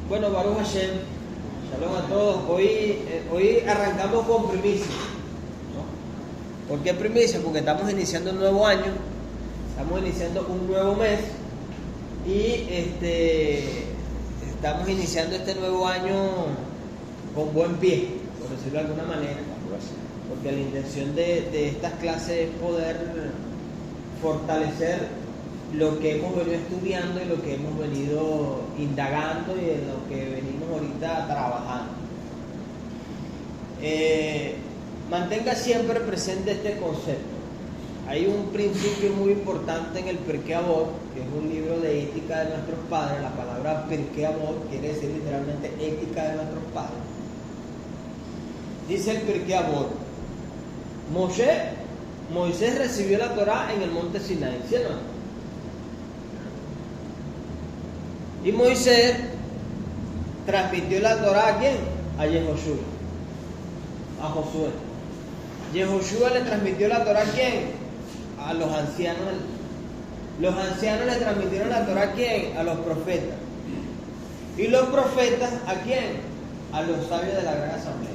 Bueno, Baruch Hashem, shalom a todos. Hoy arrancamos con primicia, ¿no? ¿Por qué primicia? Porque estamos iniciando un nuevo año, estamos iniciando un nuevo mes y estamos iniciando este nuevo año con buen pie, por decirlo de alguna manera, porque la intención de estas clases es poder fortalecer lo que hemos venido estudiando y lo que hemos venido indagando y en lo que venimos ahorita trabajando. Mantenga siempre presente este concepto. Hay un principio muy importante en el Pirkei Avot, que es un libro de ética de nuestros padres. La palabra Pirkei Avot quiere decir literalmente ética de nuestros padres. Dice el Pirkei Avot: Moisés recibió la Torá en el monte Sinai, ¿sí o no? Y Moisés transmitió la Torá ¿a quién? A Yehoshua, a Josué. Yehoshua le transmitió la Torá ¿a quién? A los ancianos. Los ancianos le transmitieron la Torá ¿a quién? A los profetas. Y los profetas ¿a quién? A los sabios de la gran asamblea.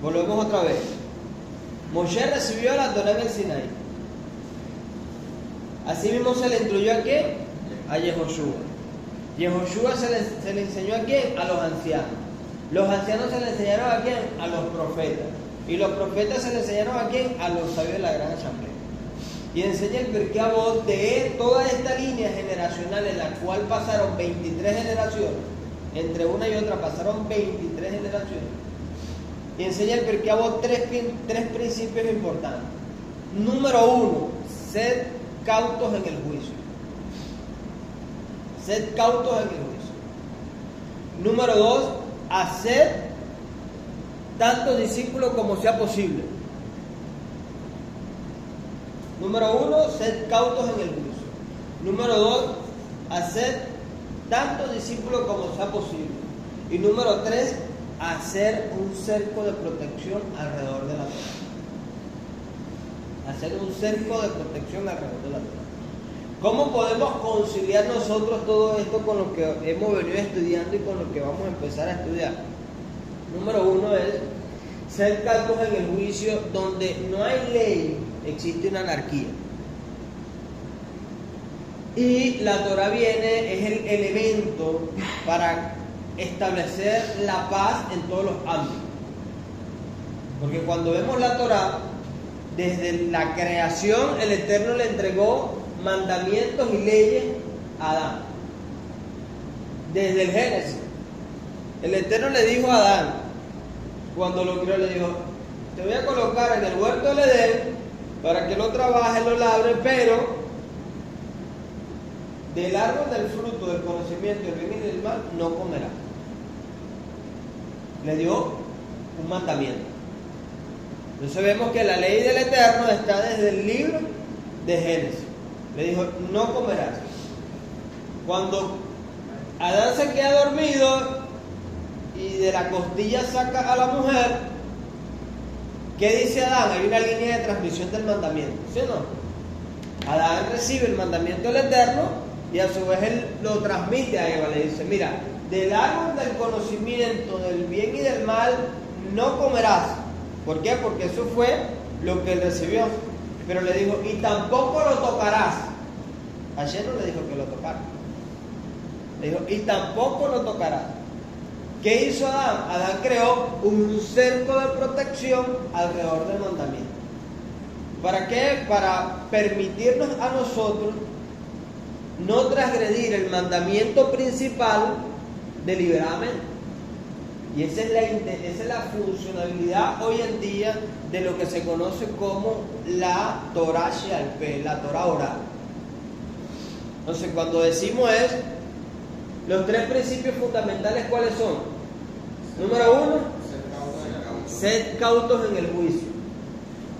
Volvemos otra vez. Moisés recibió la Torá en el Sinai. Así mismo se le instruyó ¿a quién? A Yehoshua. Yehoshua se le enseñó ¿a quién? A los ancianos. Los ancianos se le enseñaron ¿a quién? A los profetas. Y los profetas se le enseñaron ¿a quién? A los sabios de la gran asamblea. Y enseña el Pirkei Avot de toda esta línea generacional en la cual pasaron 23 generaciones. Entre una y otra pasaron 23 generaciones. Y enseña el Pirkei Avot tres principios importantes. Número 1, sed cautos en el juicio. Sed cautos en el juicio. Número 2, haced tantos discípulos como sea posible. Número 1, sed cautos en el juicio. Número 2, haced tantos discípulos como sea posible. Y número 3, hacer un cerco de protección alrededor de la Torá. Hacer un cerco de protección alrededor de la Torá. ¿Cómo podemos conciliar nosotros todo esto con lo que hemos venido estudiando y con lo que vamos a empezar a estudiar? Número 1 es ser cautos en el juicio. Donde no hay ley, existe una anarquía. Y la Torá viene, es el elemento para establecer la paz en todos los ámbitos. Porque cuando vemos la Torá, desde la creación, el Eterno le entregó mandamientos y leyes a Adán. Desde el Génesis, el Eterno le dijo a Adán, cuando lo creó, le dijo: te voy a colocar en el huerto del Edén para que lo trabajes, lo labres, pero del árbol del fruto del conocimiento del bien y del mal no comerás. Le dio un mandamiento. Entonces vemos que la ley del Eterno está desde el libro de Génesis. Le dijo: no comerás. Cuando Adán se queda dormido y de la costilla saca a la mujer, ¿qué dice Adán? Hay una línea de transmisión del mandamiento, ¿sí o no? Adán recibe el mandamiento del Eterno y a su vez él lo transmite a Eva. Le dice: mira, del árbol del conocimiento del bien y del mal no comerás. ¿Por qué? Porque eso fue lo que él recibió. Pero le dijo: y tampoco lo tocarás. Ayer no le dijo que lo tocara. Le dijo: y tampoco lo tocarás. ¿Qué hizo Adán? Adán creó un cerco de protección alrededor del mandamiento. ¿Para qué? Para permitirnos a nosotros no transgredir el mandamiento principal deliberadamente. Y esa es la funcionalidad hoy en día de lo que se conoce como la Torah She'al Peh, la Torah oral. Entonces, cuando decimos los tres principios fundamentales, ¿cuáles son? Número 1, sed cautos en el juicio.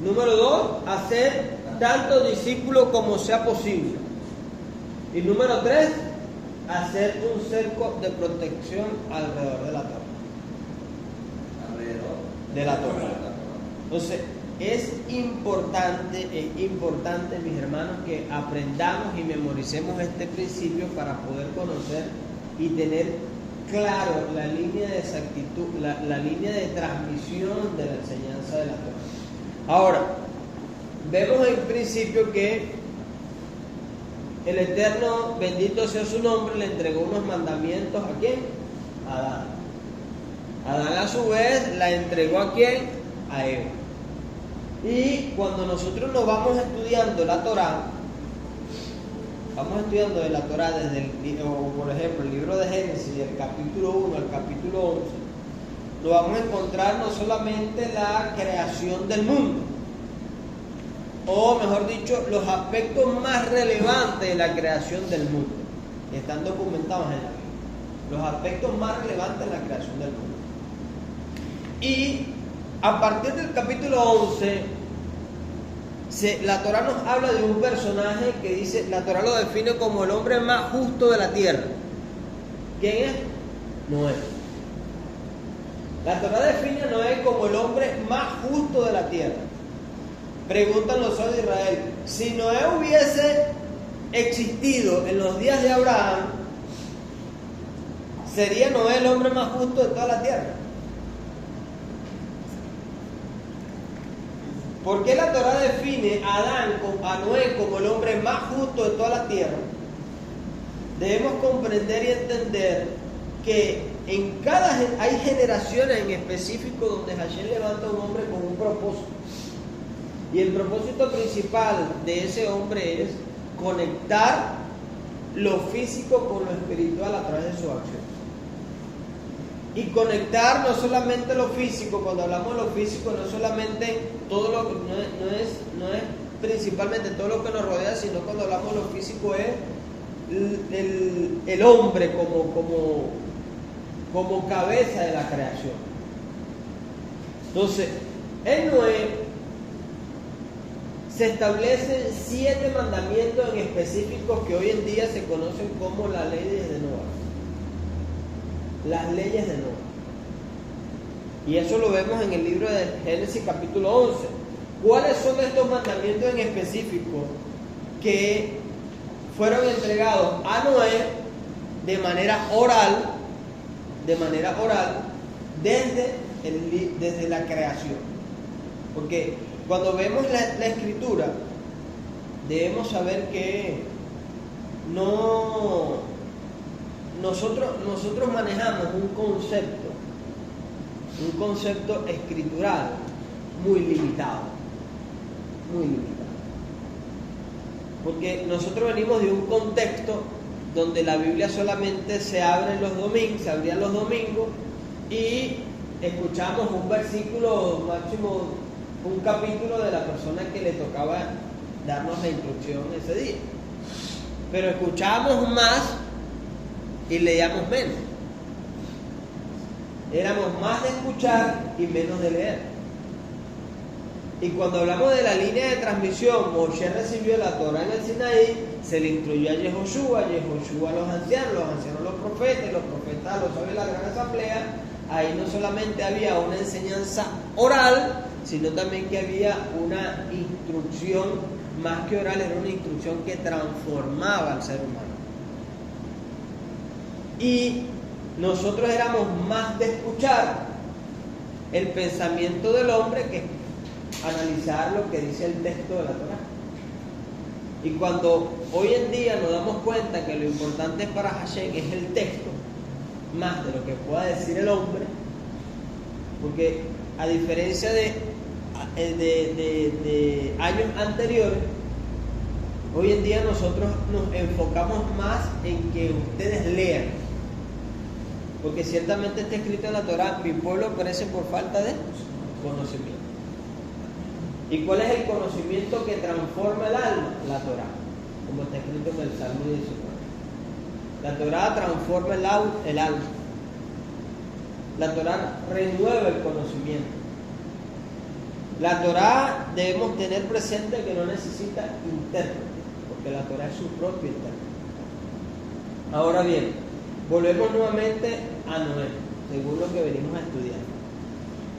Número 2, hacer tantos discípulos como sea posible. Y número 3, hacer un cerco de protección alrededor de la Torah. De la Torah. Entonces, es importante, mis hermanos, que aprendamos y memoricemos este principio para poder conocer y tener claro la línea de exactitud, la línea de transmisión de la enseñanza de la Torá. Ahora, vemos en principio que el Eterno, bendito sea su nombre, le entregó unos mandamientos ¿a quién? A Adán. Adán a su vez la entregó ¿a quién? A Eva. Y cuando nosotros nos vamos estudiando la Torá, vamos estudiando de la Torá desde por ejemplo, el libro de Génesis, del capítulo 1 al capítulo 11, nos vamos a encontrar no solamente la creación del mundo, o mejor dicho, los aspectos más relevantes de la creación del mundo, que están documentados en la Biblia, los aspectos más relevantes de la creación del mundo. Y a partir del capítulo 11, la Torá nos habla de un personaje que dice, la Torá lo define como el hombre más justo de la tierra. ¿Quién es? Noé. La Torá define a Noé como el hombre más justo de la tierra. Preguntan los hijos de Israel, si Noé hubiese existido en los días de Abraham, ¿sería Noé el hombre más justo de toda la tierra? ¿Por qué la Torá define a Noé como el hombre más justo de toda la tierra? Debemos comprender y entender que hay generaciones en específico donde Hashem levanta a un hombre con un propósito. Y el propósito principal de ese hombre es conectar lo físico con lo espiritual a través de su acción. Y conectar no solamente lo físico, cuando hablamos de lo físico, no solamente todo lo que no es principalmente todo lo que nos rodea, sino cuando hablamos de lo físico es el hombre como cabeza de la creación. Entonces, en Noé se establecen 7 mandamientos en específicos que hoy en día se conocen como las leyes de Noé. Las leyes de Noé. Y eso lo vemos en el libro de Génesis capítulo 11. ¿Cuáles son estos mandamientos en específico que fueron entregados a Noé de manera oral desde la creación? Porque cuando vemos la escritura, debemos saber que nosotros manejamos un concepto escritural muy limitado. Porque nosotros venimos de un contexto donde la Biblia solamente se abría los domingos y escuchamos un versículo, máximo un capítulo de la persona que le tocaba darnos la instrucción ese día. Pero escuchábamos más y leíamos menos. Éramos más de escuchar y menos de leer. Y cuando hablamos de la línea de transmisión, Moshe recibió la Torá en el Sinaí, se le instruyó a Yehoshua a los ancianos a los profetas a los sabios de la gran asamblea. Ahí no solamente había una enseñanza oral, sino también que había una instrucción, más que oral, era una instrucción que transformaba al ser humano. Y nosotros éramos más de escuchar el pensamiento del hombre que analizar lo que dice el texto de la Torá. Y cuando hoy en día nos damos cuenta que lo importante para Hashem es el texto, más de lo que pueda decir el hombre, porque a diferencia de años anteriores, hoy en día nosotros nos enfocamos más en que ustedes lean, porque ciertamente está escrito en la Torá: mi pueblo perece por falta de conocimiento. ¿Y cuál es el conocimiento que transforma el alma? La Torá, como está escrito en el Salmo 19. La Torá transforma el alma. La Torá renueva el conocimiento. La Torá debemos tener presente que no necesita intérprete, porque la Torá es su propio intérprete. Ahora bien, volvemos nuevamente a Noé, según lo que venimos a estudiar.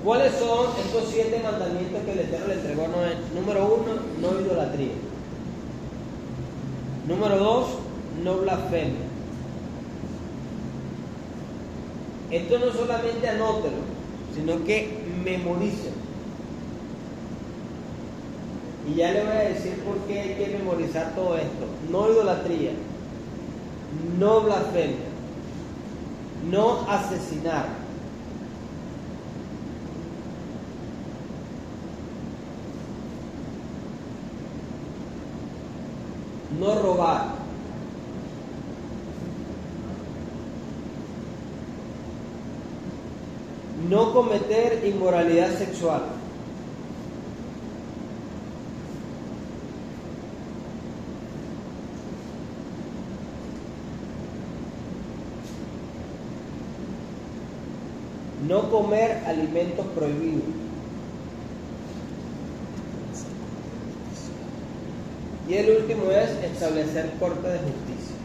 ¿Cuáles son estos 7 mandamientos que el Eterno le entregó a Noé? Número 1, no idolatría. Número 2, no blasfemia. Esto no solamente anótelo, sino que memorícelo. Y ya le voy a decir por qué hay que memorizar todo esto. No idolatría, no blasfemia, no asesinar, no robar, no cometer inmoralidad sexual, no comer alimentos prohibidos, y el último es establecer corte de justicia.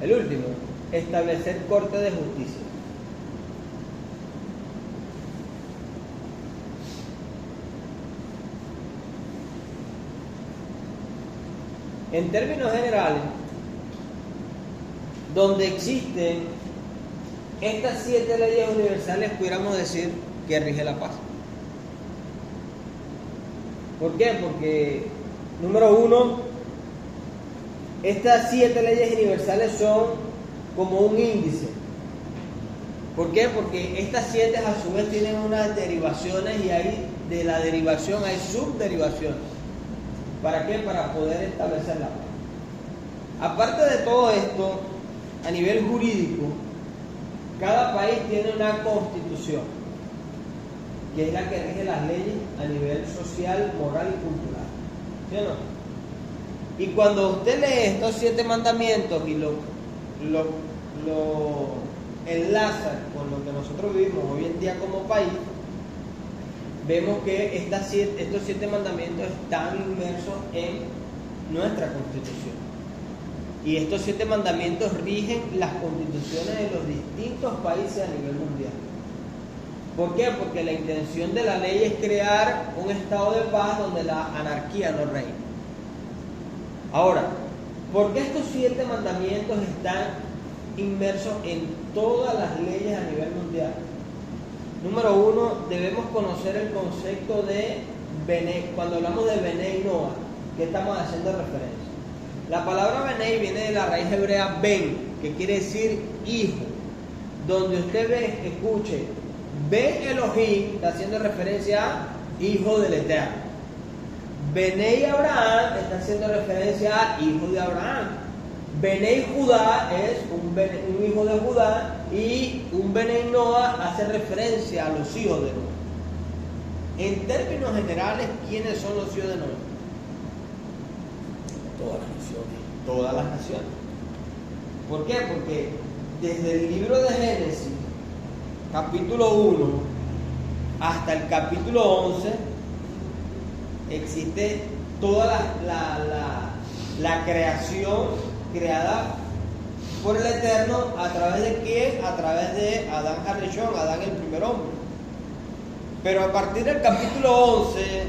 El último, establecer corte de justicia. En términos generales, donde existen estas 7 leyes universales, pudiéramos decir que rige la paz. ¿Por qué? Porque, número 1, estas 7 leyes universales son como un índice. ¿Por qué? Porque estas 7 a su vez tienen unas derivaciones y ahí de la derivación hay subderivaciones. ¿Para qué? Para poder establecer la paz. Aparte de todo esto, a nivel jurídico, cada país tiene una constitución, que es la que rige las leyes a nivel social, moral y cultural. ¿Sí o no? Y cuando usted lee estos 7 mandamientos y lo enlaza con lo que nosotros vivimos hoy en día como país, vemos que estos 7 mandamientos están inmersos en nuestra Constitución. Y estos 7 mandamientos rigen las constituciones de los distintos países a nivel mundial. ¿Por qué? Porque la intención de la ley es crear un estado de paz donde la anarquía no reine. Ahora, ¿por qué estos 7 mandamientos están inmersos en todas las leyes a nivel mundial? Número 1, debemos conocer el concepto de Benei. Cuando hablamos de Benei Noah, ¿qué estamos haciendo referencia? La palabra Benei viene de la raíz hebrea Ben, que quiere decir hijo. Donde usted ve, escuche, Ben Elohim, está haciendo referencia a hijo del Eterno. Benei Abraham está haciendo referencia a hijo de Abraham. Benei Judá es un hijo de Judá, y un Benei Noah hace referencia a los hijos de Noah. En términos generales, ¿quiénes son los hijos de Noah? Todas las naciones. Todas las naciones. ¿Por qué? Porque desde el libro de Génesis, capítulo 1, hasta el capítulo 11, existe toda la creación creada por el Eterno. ¿A través de quién? A través de Adán Harishon, Adán el primer hombre. Pero a partir del capítulo 11,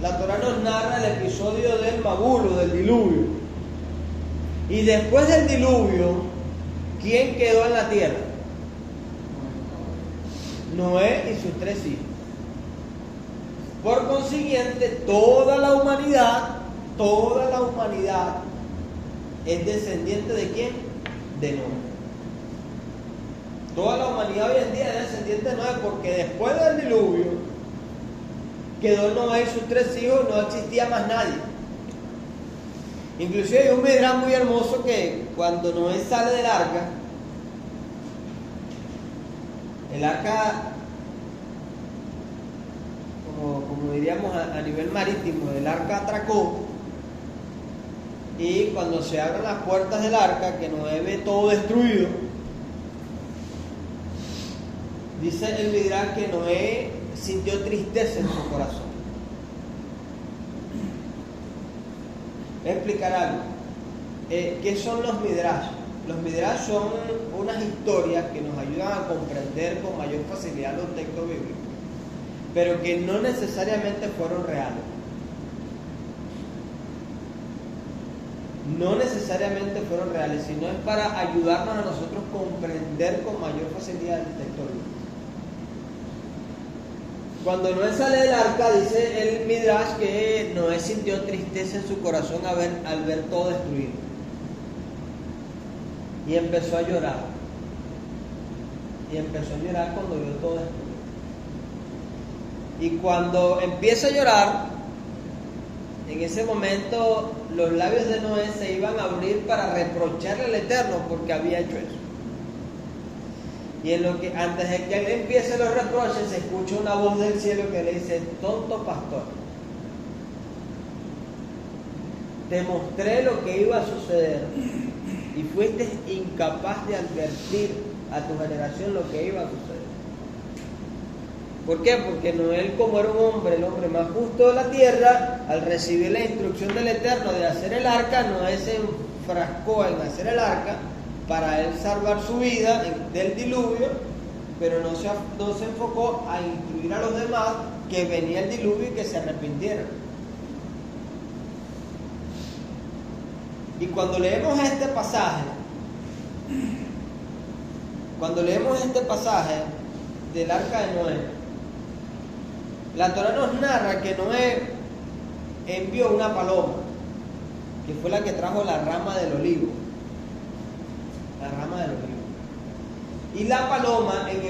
la Torah nos narra el episodio del Mabulo, del diluvio. Y después del diluvio, ¿quién quedó en la tierra? Noé y sus 3 hijos. Por consiguiente, toda la humanidad es descendiente ¿de quién? De Noé. Toda la humanidad hoy en día es descendiente de Noé, porque después del diluvio quedó Noé y sus 3 hijos, no existía más nadie. Inclusive hay un midrash muy hermoso que cuando Noé sale del arca, el arca, como diríamos a nivel marítimo, el arca atracó, y cuando se abren las puertas del arca, que Noé ve todo destruido, dice el midrash que Noé sintió tristeza en su corazón. explicar algo. ¿Qué son los midrash? Los midrash son unas historias que nos ayudan a comprender con mayor facilidad los textos bíblicos, pero que no necesariamente fueron reales. No necesariamente fueron reales, sino es para ayudarnos a nosotros a comprender con mayor facilidad el texto bíblico. Cuando Noé sale del arca, dice el midrash que Noé sintió tristeza en su corazón al ver todo destruido. Y empezó a llorar. Y empezó a llorar cuando vio todo destruido. Y cuando empieza a llorar, en ese momento los labios de Noé se iban a abrir para reprocharle al Eterno porque había hecho eso. Y en lo que antes de que él empiece los reproches, se escucha una voz del cielo que le dice: tonto pastor, te mostré lo que iba a suceder y fuiste incapaz de advertir a tu generación lo que iba a suceder. ¿Por qué? Porque Noé, como era un hombre, el hombre más justo de la tierra, al recibir la instrucción del Eterno de hacer el arca, Noé se enfrascó en hacer el arca para él salvar su vida del diluvio, pero no se enfocó a instruir a los demás que venía el diluvio y que se arrepintieran. Y cuando leemos este pasaje del arca de Noé, la Torá nos narra que Noé envió una paloma, que fue la que trajo la rama del olivo. La rama del olivo. Y la paloma en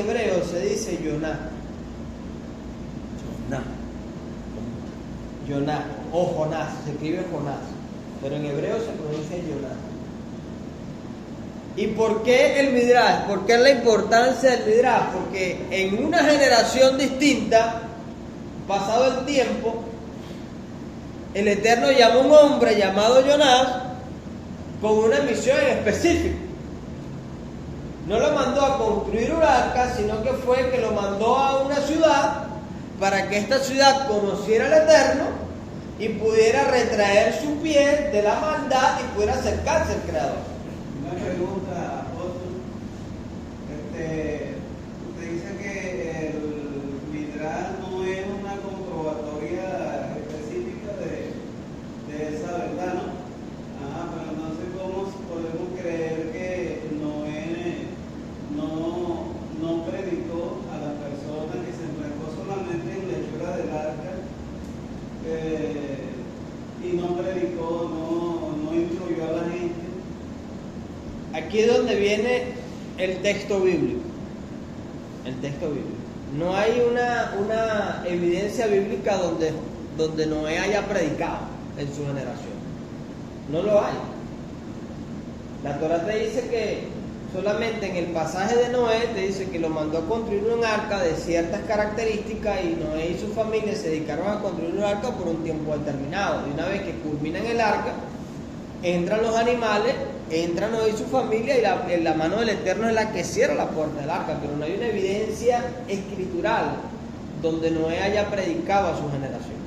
hebreo se dice Yoná. Yoná o Jonás, se escribe Jonás, pero en hebreo se pronuncia Yoná. ¿Y por qué el midrash? ¿Por qué la importancia del midrash? Porque en una generación distinta, pasado el tiempo, el Eterno llamó a un hombre llamado Jonás con una misión específica. No lo mandó a construir un arca, sino que fue que lo mandó a una ciudad para que esta ciudad conociera al Eterno y pudiera retraer su pie de la maldad y pudiera acercarse al Creador. Una pregunta, apóstol. Usted dice que el midrash no es una comprobatoria específica de esa verdad, ¿no? Pero no sé cómo podemos creer que Noé no predicó a las personas, que se enfrascó solamente en la hechura del arca, y no predicó, no instruyó a la gente. Aquí es donde viene el texto bíblico. No hay una evidencia bíblica donde Noé haya predicado en su generación. No lo hay. La Torá te dice que solamente en el pasaje de Noé te dice que lo mandó a construir un arca de ciertas características y Noé y su familia se dedicaron a construir un arca por un tiempo determinado. Y una vez que culminan el arca, entran los animales, entran Noé y su familia y la mano del Eterno es la que cierra la puerta del arca, pero no hay una evidencia escritural donde Noé haya predicado a su generación.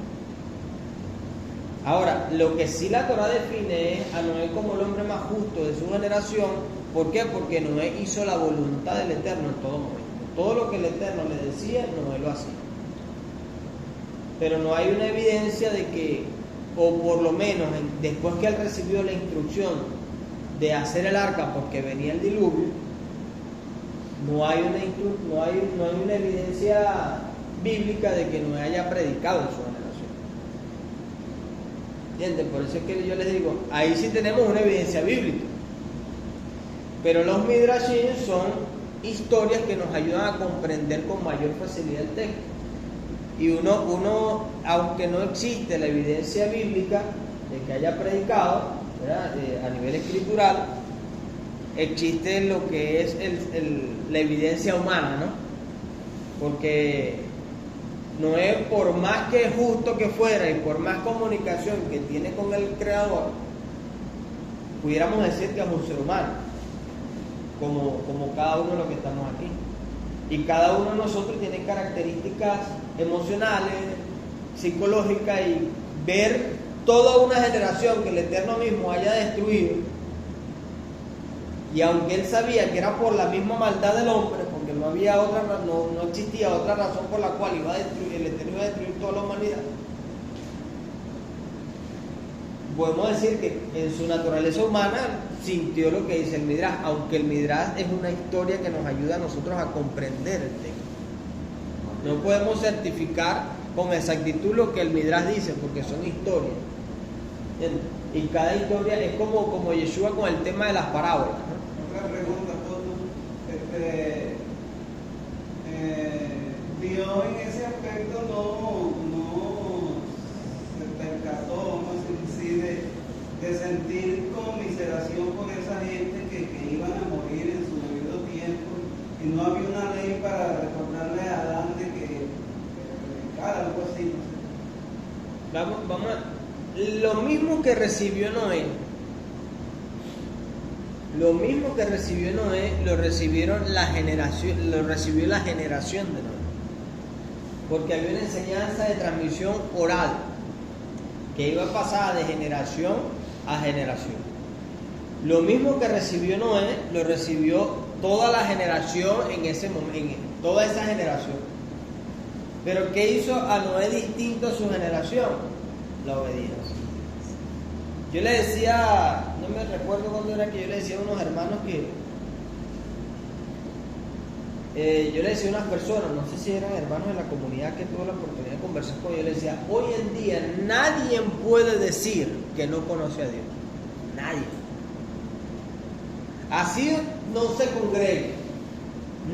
Ahora, lo que sí la Torá define es a Noé como el hombre más justo de su generación. ¿Por qué? Porque Noé hizo la voluntad del Eterno en todo momento. Todo lo que el Eterno le decía, Noé lo hacía. Pero no hay una evidencia de que, o por lo menos después que él recibió la instrucción de hacer el arca porque venía el diluvio, no hay una evidencia bíblica de que Noé haya predicado en su generación. ¿Entienden? Por eso es que yo les digo, ahí sí tenemos una evidencia bíblica. Pero los midrashim son historias que nos ayudan a comprender con mayor facilidad el texto. Y uno, aunque no existe la evidencia bíblica de que haya predicado, ¿verdad? A nivel escritural, existe lo que es la evidencia humana, ¿no? Porque Noé, por más que justo que fuera y por más comunicación que tiene con el Creador, pudiéramos decir que es un ser humano, como cada uno de los que estamos aquí. Y cada uno de nosotros tiene características emocionales, psicológicas y ver toda una generación que el Eterno mismo haya destruido, y aunque él sabía que era por la misma maldad del hombre, porque no había otra, no existía otra razón por la cual iba a destruir, el Eterno iba a destruir toda la humanidad, podemos decir que en su naturaleza humana sintió lo que dice el Midrash, aunque el Midrash es una historia que nos ayuda a nosotros a comprender el tema. No podemos certificar con exactitud lo que el Midrash dice, porque son historias. ¿Entiendes? Y cada historia es como Yeshua con el tema de las parábolas, ¿no? Otra pregunta, Poto. Dios en ese aspecto no se percató, vamos a decir así, de sentir conmiseración por esa gente que iban a morir en su debido tiempo, y no había una ley para recordarle a Adán de que predicara algo así, no sé. Vamos lo mismo que recibió Noé, lo recibió la generación de Noé, porque había una enseñanza de transmisión oral que iba a pasar de generación a generación. Lo mismo que recibió Noé, lo recibió toda la generación en ese momento, toda esa generación. Pero ¿qué hizo a Noé distinto a su generación? La obediencia. Yo le decía, no me recuerdo cuándo era que yo le decía a unos hermanos yo le decía a unas personas, no sé si eran hermanos de la comunidad que tuve la oportunidad de conversar con ellos, yo le decía, hoy en día nadie puede decir que no conoce a Dios. Nadie. Así no se congregue.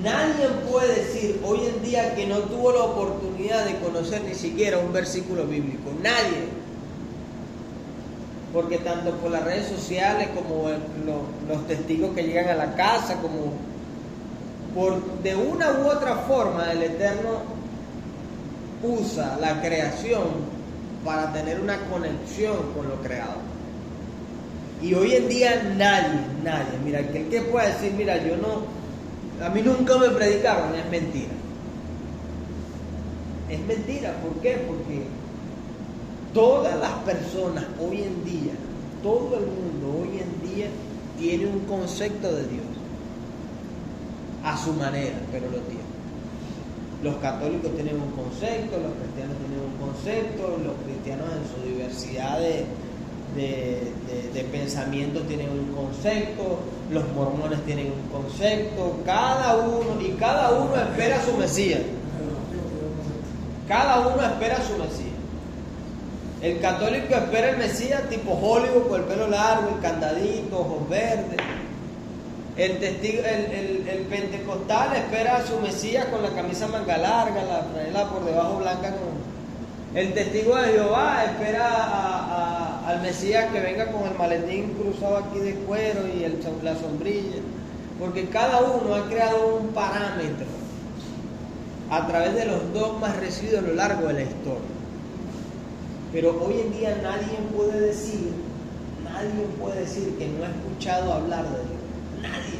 Nadie puede decir hoy en día que no tuvo la oportunidad de conocer ni siquiera un versículo bíblico. Nadie. Porque tanto por las redes sociales como los testigos que llegan a la casa, como de una u otra forma el Eterno usa la creación para tener una conexión con lo creado. Y hoy en día nadie, mira, aquel que pueda decir, mira, a mí nunca me predicaron, es mentira. Es mentira, ¿por qué? Porque todas las personas hoy en día, todo el mundo hoy en día tiene un concepto de Dios. A su manera, pero lo tiene. Los católicos tienen un concepto, los cristianos tienen un concepto, los cristianos en su diversidad de pensamientos tienen un concepto, los mormones tienen un concepto, cada uno espera su Mesías. Cada uno espera su Mesías. El católico espera el Mesías tipo Hollywood, con el pelo largo, el candadito, ojos verdes. El pentecostal espera a su Mesías con la camisa manga larga, la franela por debajo blanca. El testigo de Jehová espera al Mesías que venga con el maletín cruzado aquí de cuero y la sombrilla. Porque cada uno ha creado un parámetro a través de los dogmas recibidos a lo largo de la historia. Pero hoy en día nadie puede decir que no ha escuchado hablar de Dios. Nadie.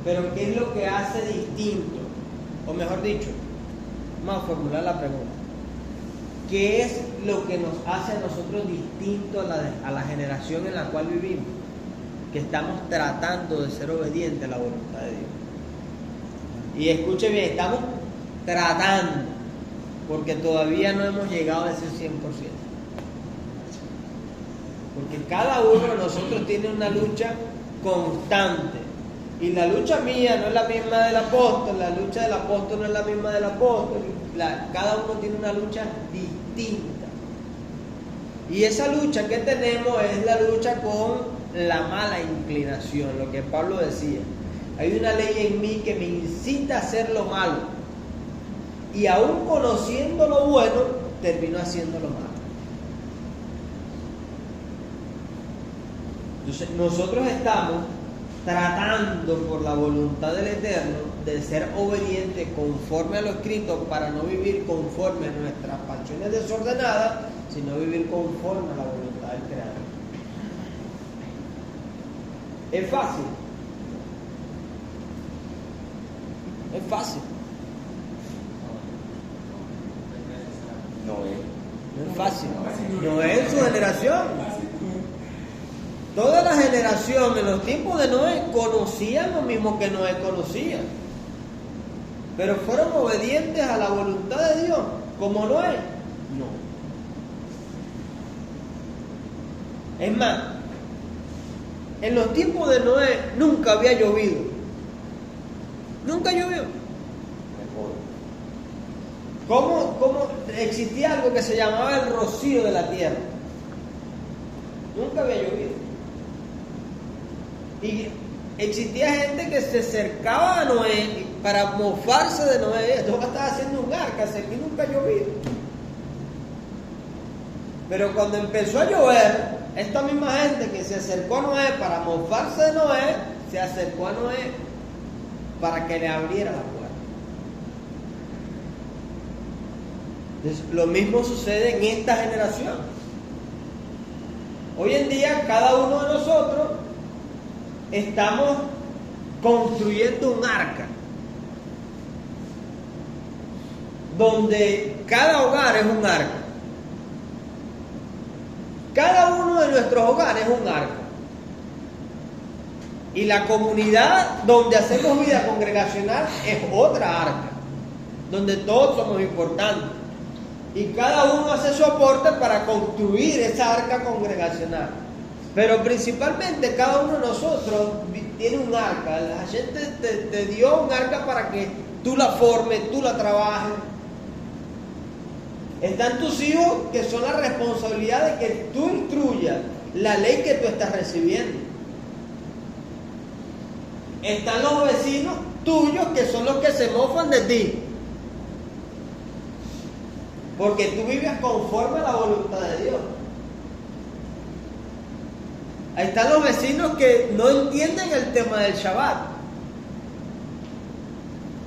Pero ¿qué es lo que hace distinto? O mejor dicho, vamos a formular la pregunta. ¿Qué es lo que nos hace a nosotros distinto a la generación en la cual vivimos? Que estamos tratando de ser obedientes a la voluntad de Dios. Y escuche bien, estamos tratando, porque todavía no hemos llegado a ese 100%. Porque cada uno de nosotros tiene una lucha constante. Y la lucha mía no es la misma del apóstol, la lucha del apóstol no es la misma del apóstol. Cada uno tiene una lucha distinta. Y esa lucha que tenemos es la lucha con la mala inclinación, lo que Pablo decía. Hay una ley en mí que me incita a hacer lo malo. Y aún conociendo lo bueno, termino haciendo lo malo. Entonces, nosotros estamos tratando por la voluntad del Eterno de ser obedientes conforme a lo escrito, para no vivir conforme a nuestras pasiones desordenadas, sino vivir conforme a la voluntad del Creador. ¿Es fácil? Es fácil. No es. No No es fácil. Noé en su generación. Toda la generación en los tiempos de Noé conocían lo mismo que Noé conocía. Pero fueron obedientes a la voluntad de Dios, como Noé. No. Es más, en los tiempos de Noé nunca había llovido. Nunca llovió. ¿Cómo existía algo que se llamaba el rocío de la tierra? Nunca había llovido. Y existía gente que se acercaba a Noé para mofarse de Noé. Esto estaba haciendo un arca, aquí nunca ha llovido. Pero cuando empezó a llover, esta misma gente que se acercó a Noé para mofarse de Noé, se acercó a Noé para que le abriera la puerta. Entonces, lo mismo sucede en esta generación. Hoy en día, cada uno de nosotros estamos construyendo un arca donde cada hogar es un arca. Cada uno de nuestros hogares es un arca. Y la comunidad donde hacemos vida congregacional es otra arca, donde todos somos importantes. Y cada uno hace su aporte para construir esa arca congregacional. Pero principalmente cada uno de nosotros tiene un arca. La gente te dio un arca para que tú la formes, tú la trabajes. Están tus hijos, que son la responsabilidad de que tú instruyas la ley que tú estás recibiendo. Están los vecinos tuyos, que son los que se mofan de ti, porque tú vives conforme a la voluntad de Dios. Ahí están los vecinos que no entienden el tema del Shabbat,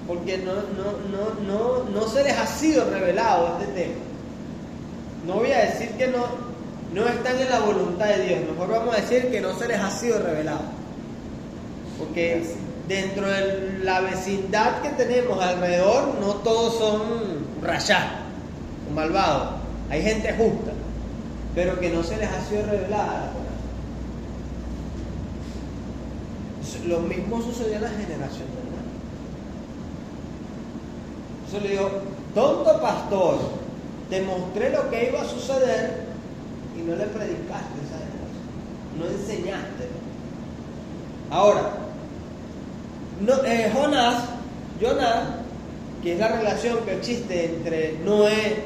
porque no se les ha sido revelado este tema. No voy a decir que no están en la voluntad de Dios, mejor vamos a decir que no se les ha sido revelado. Porque dentro de la vecindad que tenemos alrededor, no todos son rayá o malvados. Hay gente justa, pero que no se les ha sido revelada. Lo mismo sucedió en la generación de Noé. Yo le digo, tonto pastor, te mostré lo que iba a suceder y no le predicaste esa generación, no enseñaste. Ahora, Jonás, que es la relación que existe entre Noé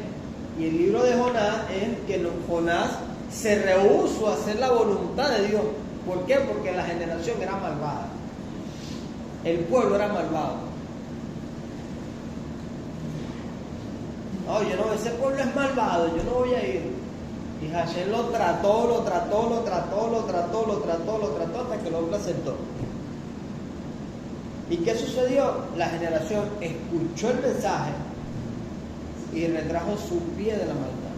y el libro de Jonás, es que Jonás se rehusó a hacer la voluntad de Dios. ¿Por qué? Porque la generación era malvada. El pueblo era malvado. Oye, no, ese pueblo es malvado, yo no voy a ir. Y Hashem lo trató hasta que el hombre aceptó. ¿Y qué sucedió? La generación escuchó el mensaje y retrajo su pie de la maldad.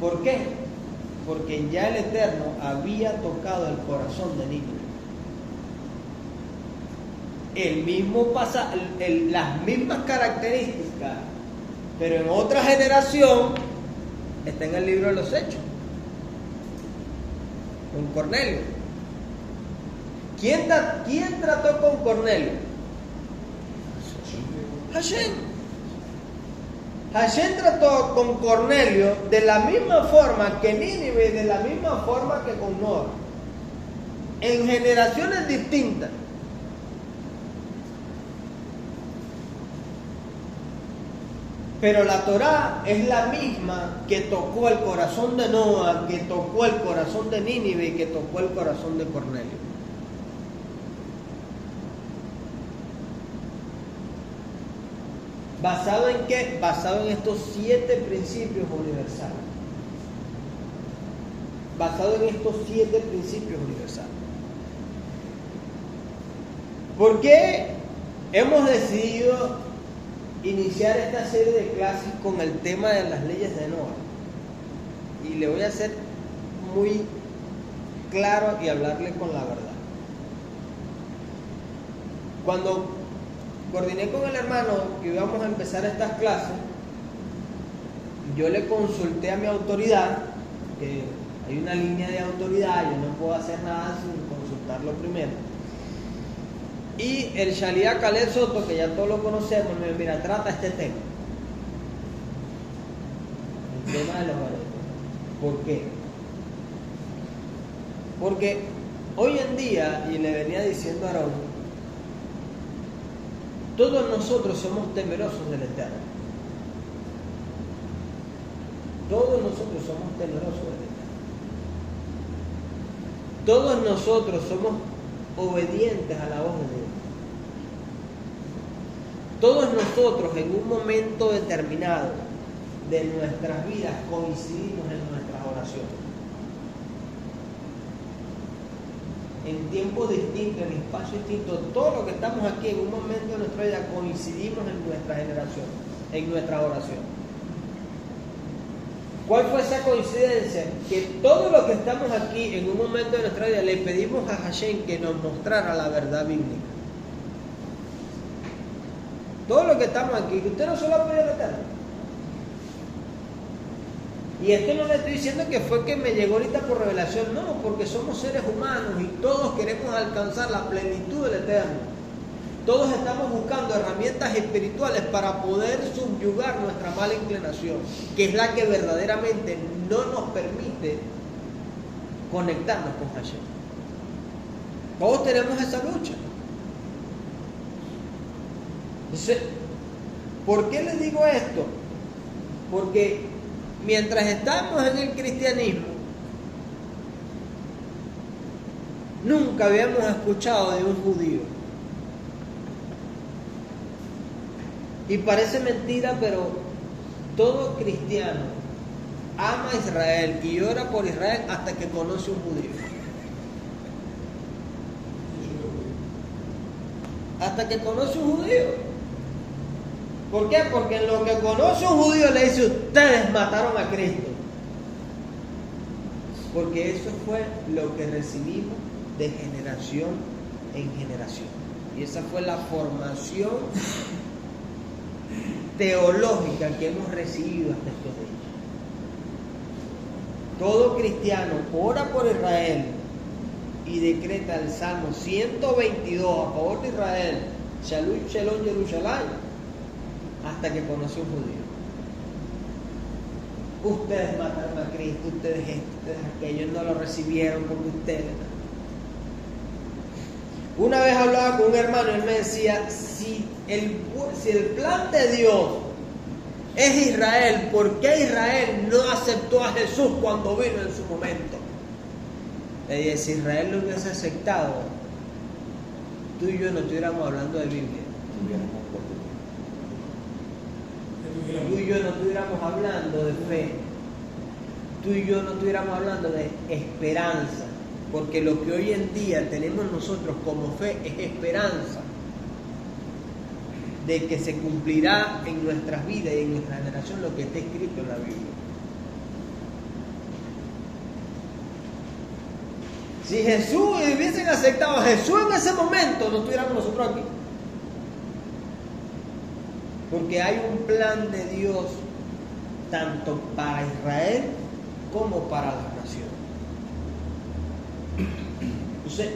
¿Por qué? Porque ya el Eterno había tocado el corazón de Nínive. Las mismas características, pero en otra generación, está en el libro de los Hechos, con Cornelio. ¿Quién trató con Cornelio? Hashem. Hashem trató con Cornelio de la misma forma que Nínive y de la misma forma que con Noé, en generaciones distintas. Pero la Torá es la misma que tocó el corazón de Noé, que tocó el corazón de Nínive y que tocó el corazón de Cornelio. ¿Basado en qué? Basado en estos 7 principios universales. Basado en estos 7 principios universales. ¿Por qué hemos decidido iniciar esta serie de clases con el tema de las leyes de Noé? Y le voy a ser muy claro y hablarle con la verdad. Cuando coordiné con el hermano que íbamos a empezar estas clases, yo le consulté a mi autoridad, que hay una línea de autoridad, yo no puedo hacer nada sin consultarlo primero. Y el Shalía Caleb Soto, que ya todos lo conocemos, me dijo, mira, trata este tema. El tema de los varones. ¿Por qué? Porque hoy en día, y le venía diciendo a Aarón, todos nosotros somos temerosos del Eterno. Todos nosotros somos temerosos del Eterno. Todos nosotros somos obedientes a la voz de Dios. Todos nosotros en un momento determinado de nuestras vidas coincidimos en nuestras oraciones. En tiempos distintos, en espacios distintos, todo lo que estamos aquí en un momento de nuestra vida coincidimos en nuestra generación, en nuestra oración. ¿Cuál fue esa coincidencia? Que todo lo que estamos aquí en un momento de nuestra vida le pedimos a Hashem que nos mostrara la verdad bíblica. Todo lo que estamos aquí, que usted no se lo ha pedido al Eterno. Y esto no le estoy diciendo que fue que me llegó ahorita por revelación, no, porque somos seres humanos y todos queremos alcanzar la plenitud del Eterno. Todos estamos buscando herramientas espirituales para poder subyugar nuestra mala inclinación, que es la que verdaderamente no nos permite conectarnos con Hashem. Todos tenemos esa lucha. Entonces, ¿por qué les digo esto? Porque mientras estamos en el cristianismo, nunca habíamos escuchado de un judío. Y parece mentira, pero todo cristiano ama a Israel y ora por Israel hasta que conoce un judío. Hasta que conoce un judío. ¿Por qué? Porque en lo que conoce un judío le dice, ustedes mataron a Cristo. Porque eso fue lo que recibimos de generación en generación. Y esa fue la formación teológica que hemos recibido hasta estos días. Todo cristiano ora por Israel y decreta el Salmo 122 a favor de Israel, Shalom, Shalom, Jerusalén, hasta que conoce un judío. Ustedes mataron a Cristo, ustedes esto, ustedes aquello, no lo recibieron como ustedes. Una vez hablaba con un hermano y él me decía, si el plan de Dios es Israel, ¿por qué Israel no aceptó a Jesús cuando vino en su momento? Le dije, si Israel lo hubiese aceptado, tú y yo no estuviéramos hablando de Biblia. Tú y yo no estuviéramos hablando de fe. Tú y yo no estuviéramos hablando de esperanza. Porque lo que hoy en día tenemos nosotros como fe es esperanza de que se cumplirá en nuestras vidas y en nuestra generación lo que está escrito en la Biblia. Si Jesús hubiesen aceptado a Jesús en ese momento, no estuviéramos nosotros aquí. Porque hay un plan de Dios tanto para Israel como para las naciones. Entonces,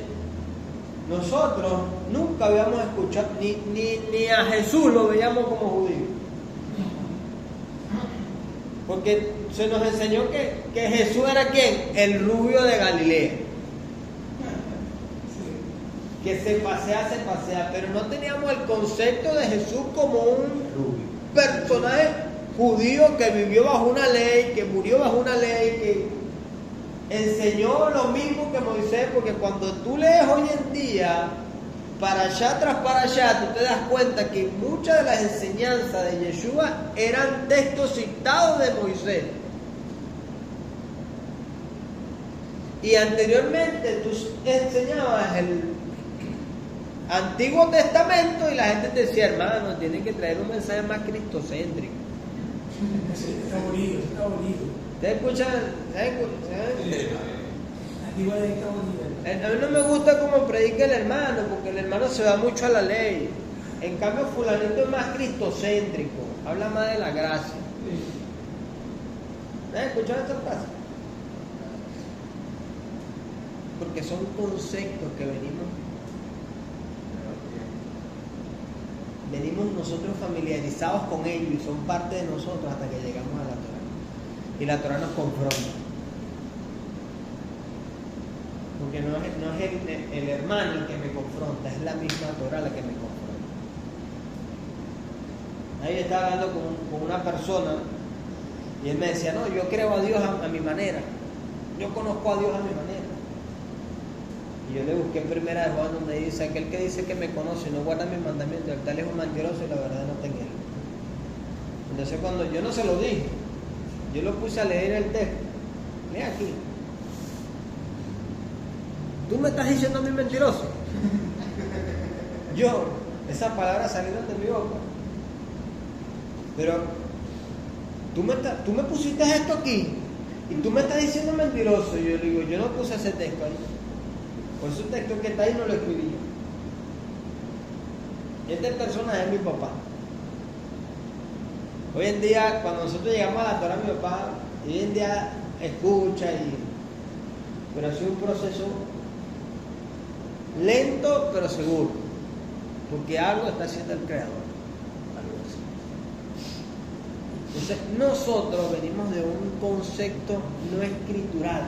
nosotros nunca habíamos escuchado, ni a Jesús lo veíamos como judío. Porque se nos enseñó que Jesús era ¿quién? El rubio de Galilea. Que se pasea, pero no teníamos el concepto de Jesús como un personaje judío que vivió bajo una ley, que murió bajo una ley, que enseñó lo mismo que Moisés, porque cuando tú lees hoy en día, para allá tras para allá, tú te das cuenta que muchas de las enseñanzas de Yeshua eran textos citados de Moisés. Y anteriormente tú enseñabas el Antiguo Testamento y la gente te decía, hermano, tienen que traer un mensaje más cristocéntrico. Está bonito, está bonito. ¿Ustedes escuchan? A mí no me gusta cómo predica el hermano, porque el hermano se va mucho a la ley. En cambio, fulanito es más cristocéntrico, habla más de la gracia. ¿Has escuchado esta frase? Porque son conceptos que venimos nosotros familiarizados con ellos y son parte de nosotros hasta que llegamos a la Torá. Y la Torá nos confronta. Porque no es el hermano el que me confronta, es la misma Torá la que me confronta. Ahí estaba hablando con una persona y él me decía, no, yo creo a Dios a mi manera. Yo conozco a Dios a mi manera. Y yo le busqué en Primera de Juan donde dice, aquel que dice que me conoce y no guarda mis mandamientos, el tal es un mentiroso y la verdad no está en él. Entonces cuando yo no se lo dije, yo lo puse a leer el texto. Lee aquí. ¿Tú me estás diciendo a mí mentiroso? Esas palabras salieron de mi boca. Pero tú me pusiste esto aquí y tú me estás diciendo mentiroso. Y yo le digo, yo no puse ese texto ahí. Por ese texto que está ahí no lo escribí yo. Este personaje es mi papá. Hoy en día, cuando nosotros llegamos a la Torá, mi papá, hoy en día escucha pero ha sido un proceso lento pero seguro, porque algo está haciendo el Creador. Entonces, nosotros venimos de un concepto no escritural,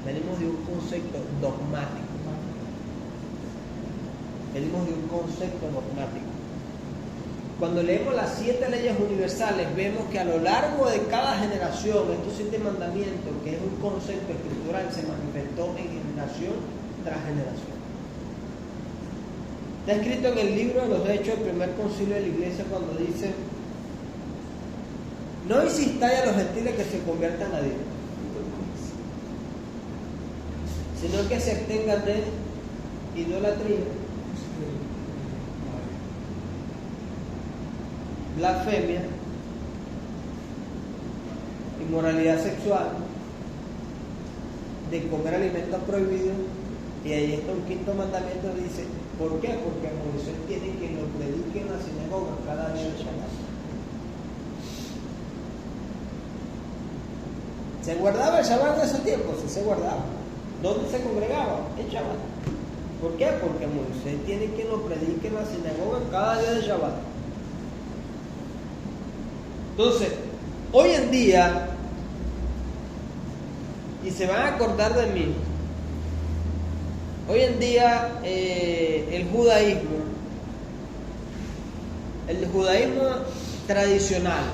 venimos de un concepto dogmático. Venimos de un concepto dogmático. Cuando leemos las 7 leyes universales, vemos que a lo largo de cada generación, estos 7 mandamientos, que es un concepto escritural, se manifestó en generación tras generación. Está escrito en el libro de los Hechos, el primer concilio de la iglesia, cuando dice: no insistáis a los gentiles que se conviertan a Dios, sino que se abstengan de idolatría, blasfemia, inmoralidad sexual, de comer alimentos prohibidos. Y ahí está un 5.º mandamiento, dice, ¿por qué? Porque Moisés tiene que lo predique en la sinagoga cada día de Shabbat. ¿Se guardaba el Shabbat en ese tiempo? Sí, se guardaba. ¿Dónde se congregaba? En Shabbat. ¿Por qué? Porque Moisés tiene que lo predique en la sinagoga cada día de Shabbat. Entonces, hoy en día, y se van a acordar de mí, hoy en día el judaísmo tradicional,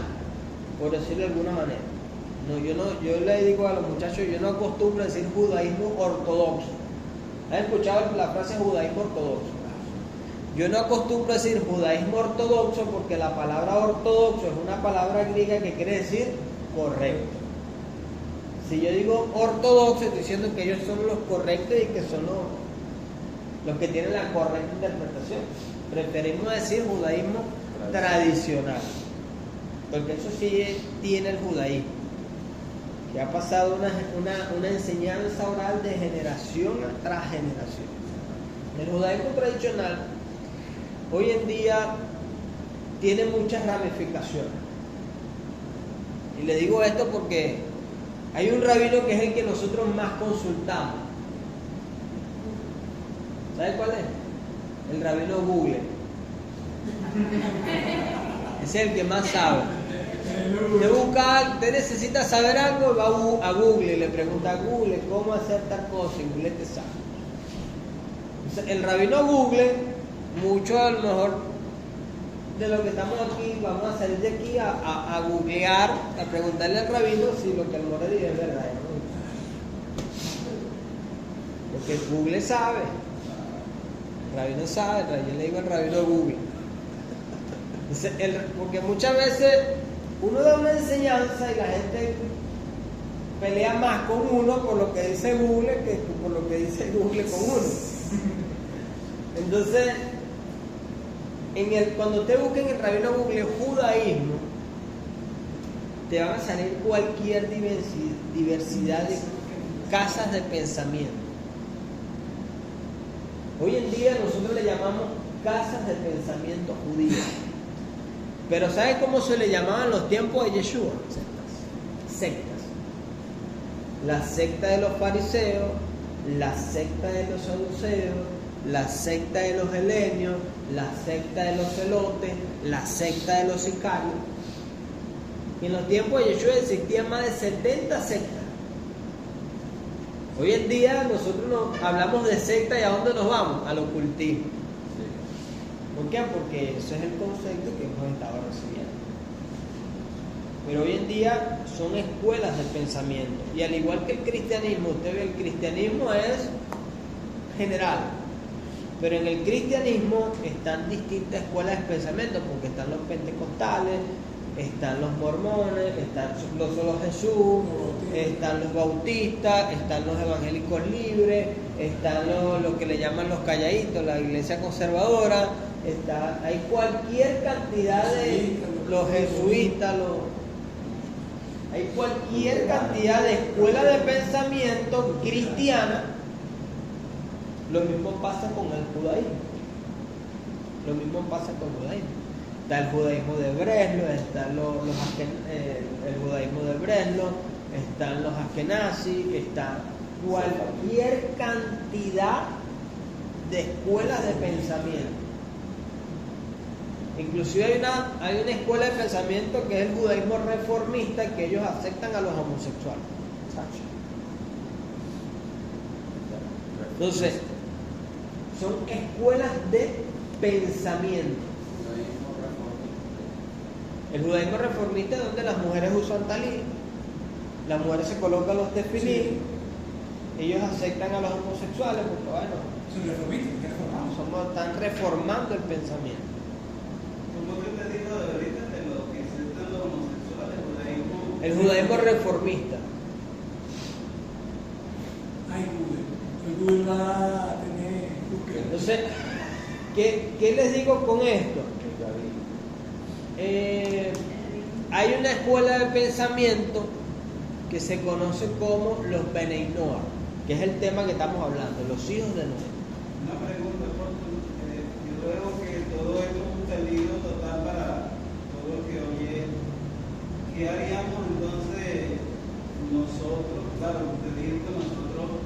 por decirlo de alguna manera, yo le digo a los muchachos, yo no acostumbro a decir judaísmo ortodoxo. ¿Han escuchado la frase judaísmo ortodoxo? Yo no acostumbro a decir judaísmo ortodoxo porque la palabra ortodoxo es una palabra griega que quiere decir correcto. Si yo digo ortodoxo, estoy diciendo que ellos son los correctos y que son los que tienen la correcta interpretación. Preferimos decir judaísmo tradicional, porque eso sí tiene el judaísmo, que ha pasado una enseñanza oral de generación tras generación. El judaísmo tradicional hoy en día tiene muchas ramificaciones. Y le digo esto porque hay un rabino que es el que nosotros más consultamos. ¿Sabe cuál es? El rabino Google. Es el que más sabe. Usted necesita saber algo, va a Google y le pregunta a Google cómo hacer tal cosa y Google te sabe. Entonces, el rabino Google, mucho a lo mejor de lo que estamos aquí, vamos a salir de aquí a googlear, a preguntarle al rabino si lo que el more dice es verdad, ¿no? Porque Google sabe, el rabino sabe, yo le digo al rabino Google. Entonces, porque muchas veces uno da una enseñanza y la gente pelea más con uno por lo que dice Google que por lo que dice Google con uno. Entonces, cuando te busquen en el rabino Google judaísmo, te van a salir cualquier diversidad de casas de pensamiento. Hoy en día nosotros le llamamos casas de pensamiento judías. Pero ¿sabes cómo se le llamaban en los tiempos de Yeshua? Sectas. la secta de los fariseos, la secta de los saduceos, la secta de los helenios, la secta de los celotes, la secta de los sicarios. Y en los tiempos de Yeshua existían más de 70 sectas. Hoy en día nosotros hablamos de secta, y ¿a dónde nos vamos? Al ocultismo. ¿Por qué? Porque ese es el concepto que hemos estado recibiendo. Pero hoy en día son escuelas de pensamiento. Y al igual que el cristianismo, usted ve, el cristianismo es general. Pero en el cristianismo están distintas escuelas de pensamiento, porque están los pentecostales, están los mormones, están los solo Jesús, están los bautistas, están los evangélicos libres, están los que le llaman los calladitos, la iglesia conservadora, hay cualquier cantidad de los jesuitas, hay cualquier cantidad de escuelas de pensamiento cristiana. Lo mismo pasa con el judaísmo. Lo mismo pasa con el judaísmo. Está el judaísmo de Breslo, está el judaísmo de Breslo, están los Askenazis, está cualquier cantidad de escuelas de pensamiento. Inclusive hay una escuela de pensamiento que es el judaísmo reformista, que ellos aceptan a los homosexuales. Entonces, son escuelas de pensamiento. El judaísmo reformista es donde las mujeres usan talí, las mujeres se colocan los tefilín, ellos aceptan a los homosexuales porque bueno, están reformando el pensamiento. ¿Cómo que te digo de ahorita de lo que aceptan los homosexuales? El judaísmo reformista. Ay, Google va a tener búsqueda. Entonces, ¿qué les digo con esto? Hay una escuela de pensamiento que se conoce como los Benei Noah, que es el tema que estamos hablando, los hijos de Noé. Una pregunta, yo veo que todo esto es un peligro total para todo lo que oye. ¿Qué haríamos entonces nosotros? Claro, usted dijo que nosotros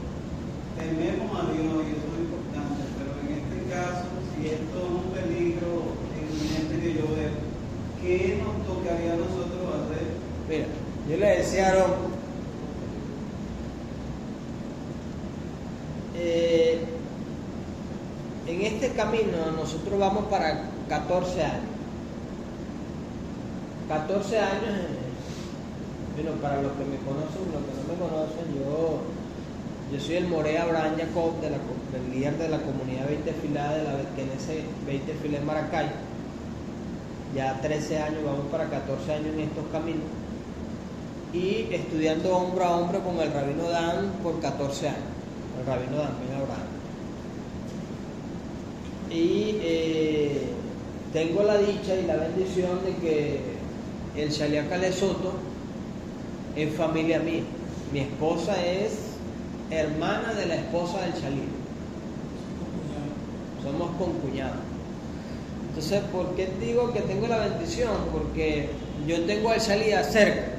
tememos a Dios y eso es importante, pero en este caso, si esto es un peligro inminente que yo veo, ¿qué nos tocaría a nosotros hacer? Mira, yo le decía a Aarón, en este camino nosotros vamos para 14 años. 14 años, bueno, para los que me conocen, los que no me conocen, yo soy el Moré Abraham Jacob, el líder de la comunidad 20 Filá, que en ese 20 Filá en Maracay. Ya 13 años, vamos para 14 años en estos caminos. Y estudiando hombro a hombro con el Rabino Dan por 14 años. El Rabino Dan Ben Abraham. Y tengo la dicha y la bendición de que el Shaliach Ale Soto es familia mía. Mi esposa es hermana de la esposa del Shaliach. Somos concuñados. Entonces, ¿por qué digo que tengo la bendición? Porque yo tengo al Shaliach cerca.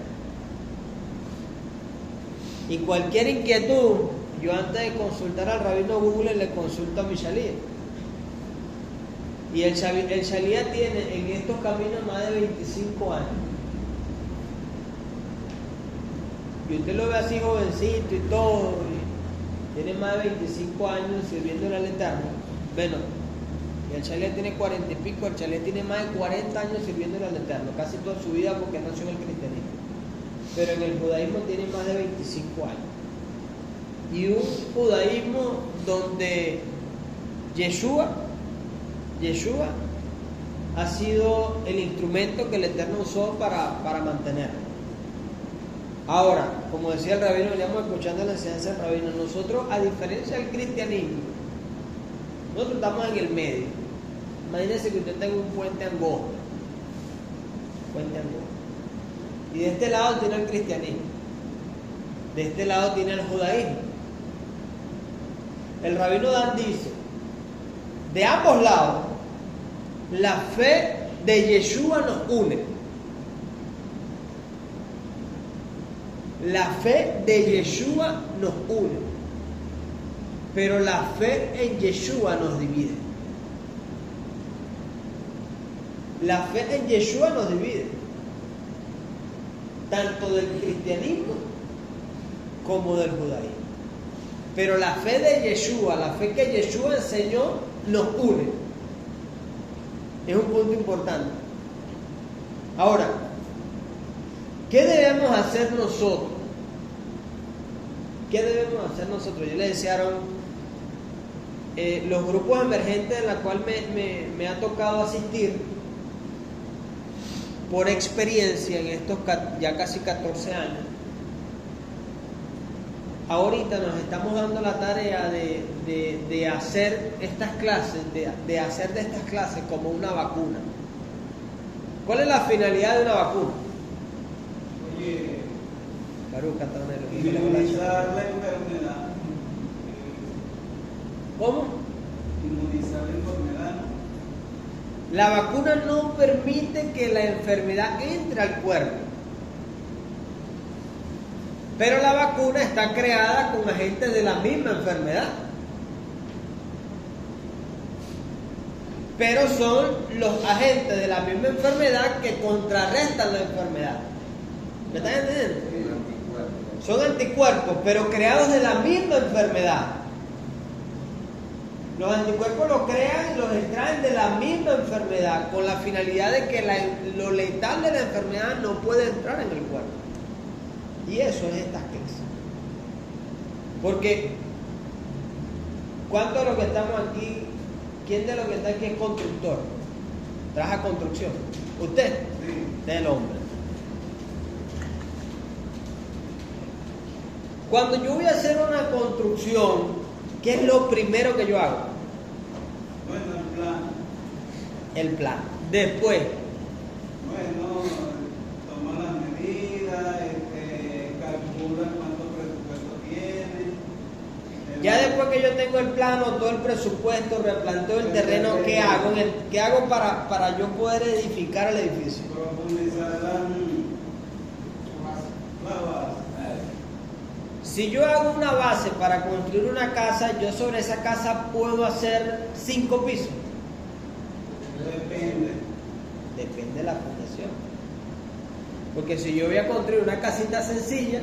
Y cualquier inquietud, yo antes de consultar al Rabino Google le consulto a mi Shaliach. Y el Shaliach tiene en estos caminos más de 25 años. Y usted lo ve así jovencito y todo, y tiene más de 25 años sirviéndole al Eterno. Bueno, y el Shaliach tiene 40 y pico, el Shaliach tiene más de 40 años sirviéndole al Eterno, casi toda su vida porque nació en el cristianismo. Pero en el judaísmo tiene más de 25 años. Y un judaísmo donde Yeshua ha sido el instrumento que el Eterno usó para mantenerlo. Ahora, como decía el rabino, veníamos escuchando la enseñanza del rabino, nosotros, a diferencia del cristianismo, nosotros estamos en el medio. Imagínense que usted tenga un puente angosto. Y de este lado tiene el cristianismo. De este lado tiene el judaísmo. El rabino Dan dice, de ambos lados, la fe de Yeshua nos une. la fe de Yeshua nos une, pero la fe en Yeshua nos divide. La fe en Yeshua nos divide, tanto del cristianismo como del judaísmo. Pero la fe de Yeshua, la fe que Yeshua enseñó, nos une. Es un punto importante. Ahora, ¿qué debemos hacer nosotros? ¿Qué debemos hacer nosotros? Yo le decía a Aaron, los grupos emergentes en los cuales me ha tocado asistir por experiencia en estos ya casi 14 años. Ahorita nos estamos dando la tarea de hacer estas clases, de hacer de estas clases como una vacuna. ¿Cuál es la finalidad de una vacuna? Oye, Inmunizar la enfermedad. ¿Cómo? Inmunizar la enfermedad. La vacuna no permite que la enfermedad entre al cuerpo. Pero la vacuna está creada con agentes de la misma enfermedad. Pero son los agentes de la misma enfermedad que contrarrestan la enfermedad. ¿Me están entendiendo? Son anticuerpos, pero creados de la misma enfermedad. Los anticuerpos los crean y los extraen de la misma enfermedad, con la finalidad de que lo letal de la enfermedad no puede entrar en el cuerpo. Y eso es estas clases. Porque, ¿cuántos de los que estamos aquí, quién de los que está aquí es constructor? Trabaja construcción. ¿Usted? Sí. Usted es el hombre. Cuando yo voy a hacer una construcción, ¿qué es lo primero que yo hago? Bueno, el plan. El plan. Después, Bueno, toma las medidas, calcula cuánto presupuesto tiene. ya después que yo tengo el plano, todo el presupuesto, replanteo el terreno, ¿qué hago? ¿Qué hago para yo poder edificar el edificio? Profundizar la base. Si yo hago una base para construir una casa, yo sobre esa casa puedo hacer 5 pisos. Depende. Depende de la fundación. Porque si yo voy a construir una casita sencilla,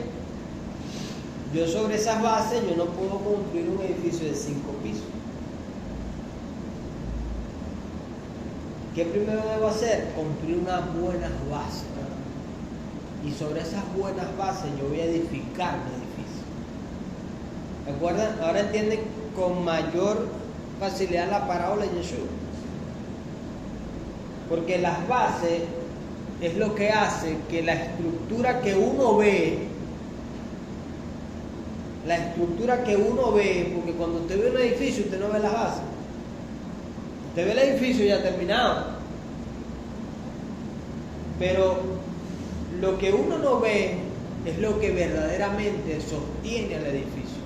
yo sobre esas bases yo no puedo construir un edificio de 5 pisos. ¿Qué primero debo hacer? Construir unas buenas bases. Y sobre esas buenas bases yo voy a edificar mi edificio. ¿De acuerdo? Ahora entienden con mayor facilidad la parábola de Yeshua. Porque las bases es lo que hace que la estructura que uno ve, porque cuando usted ve un edificio, usted no ve las bases. Usted ve el edificio ya terminado. Pero lo que uno no ve es lo que verdaderamente sostiene al edificio.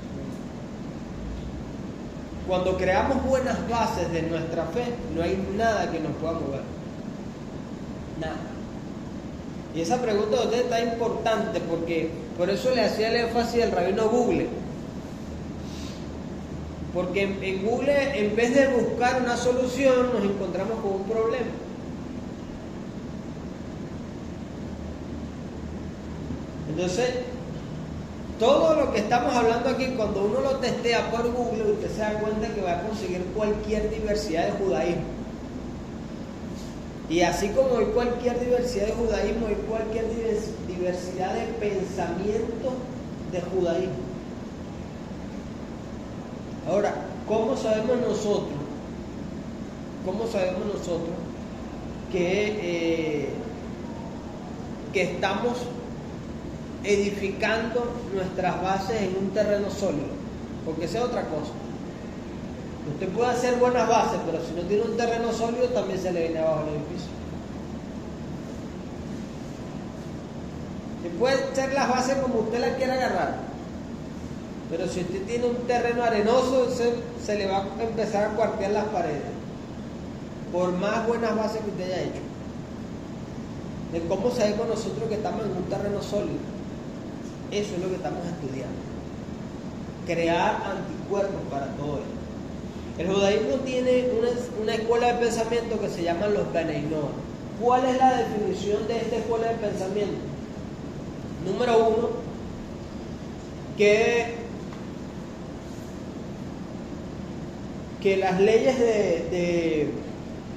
Cuando creamos buenas bases de nuestra fe, no hay nada que nos pueda mover. Nada. Y esa pregunta de usted está importante porque por eso le hacía el énfasis al rabino Google. Porque en Google, en vez de buscar una solución, nos encontramos con un problema. Entonces, todo lo que estamos hablando aquí, cuando uno lo testea por Google, usted se da cuenta que va a conseguir cualquier diversidad de judaísmo. Y así como hay cualquier diversidad de judaísmo, hay cualquier diversidad de pensamientos de judaísmo. Ahora, ¿cómo sabemos nosotros que estamos edificando nuestras bases en un terreno sólido? Porque esa es otra cosa. Usted puede hacer buenas bases, pero si no tiene un terreno sólido, también se le viene abajo el edificio. Usted puede hacer las bases como usted las quiera agarrar, pero si usted tiene un terreno arenoso, se le va a empezar a cuartear las paredes, por más buenas bases que usted haya hecho. De cómo sabemos nosotros que estamos en un terreno sólido. Eso es lo que estamos estudiando. Crear anticuerpos para todo esto. El judaísmo tiene una escuela de pensamiento que se llama los Beneinor. ¿Cuál es la definición de esta escuela de pensamiento? Número uno, que las leyes de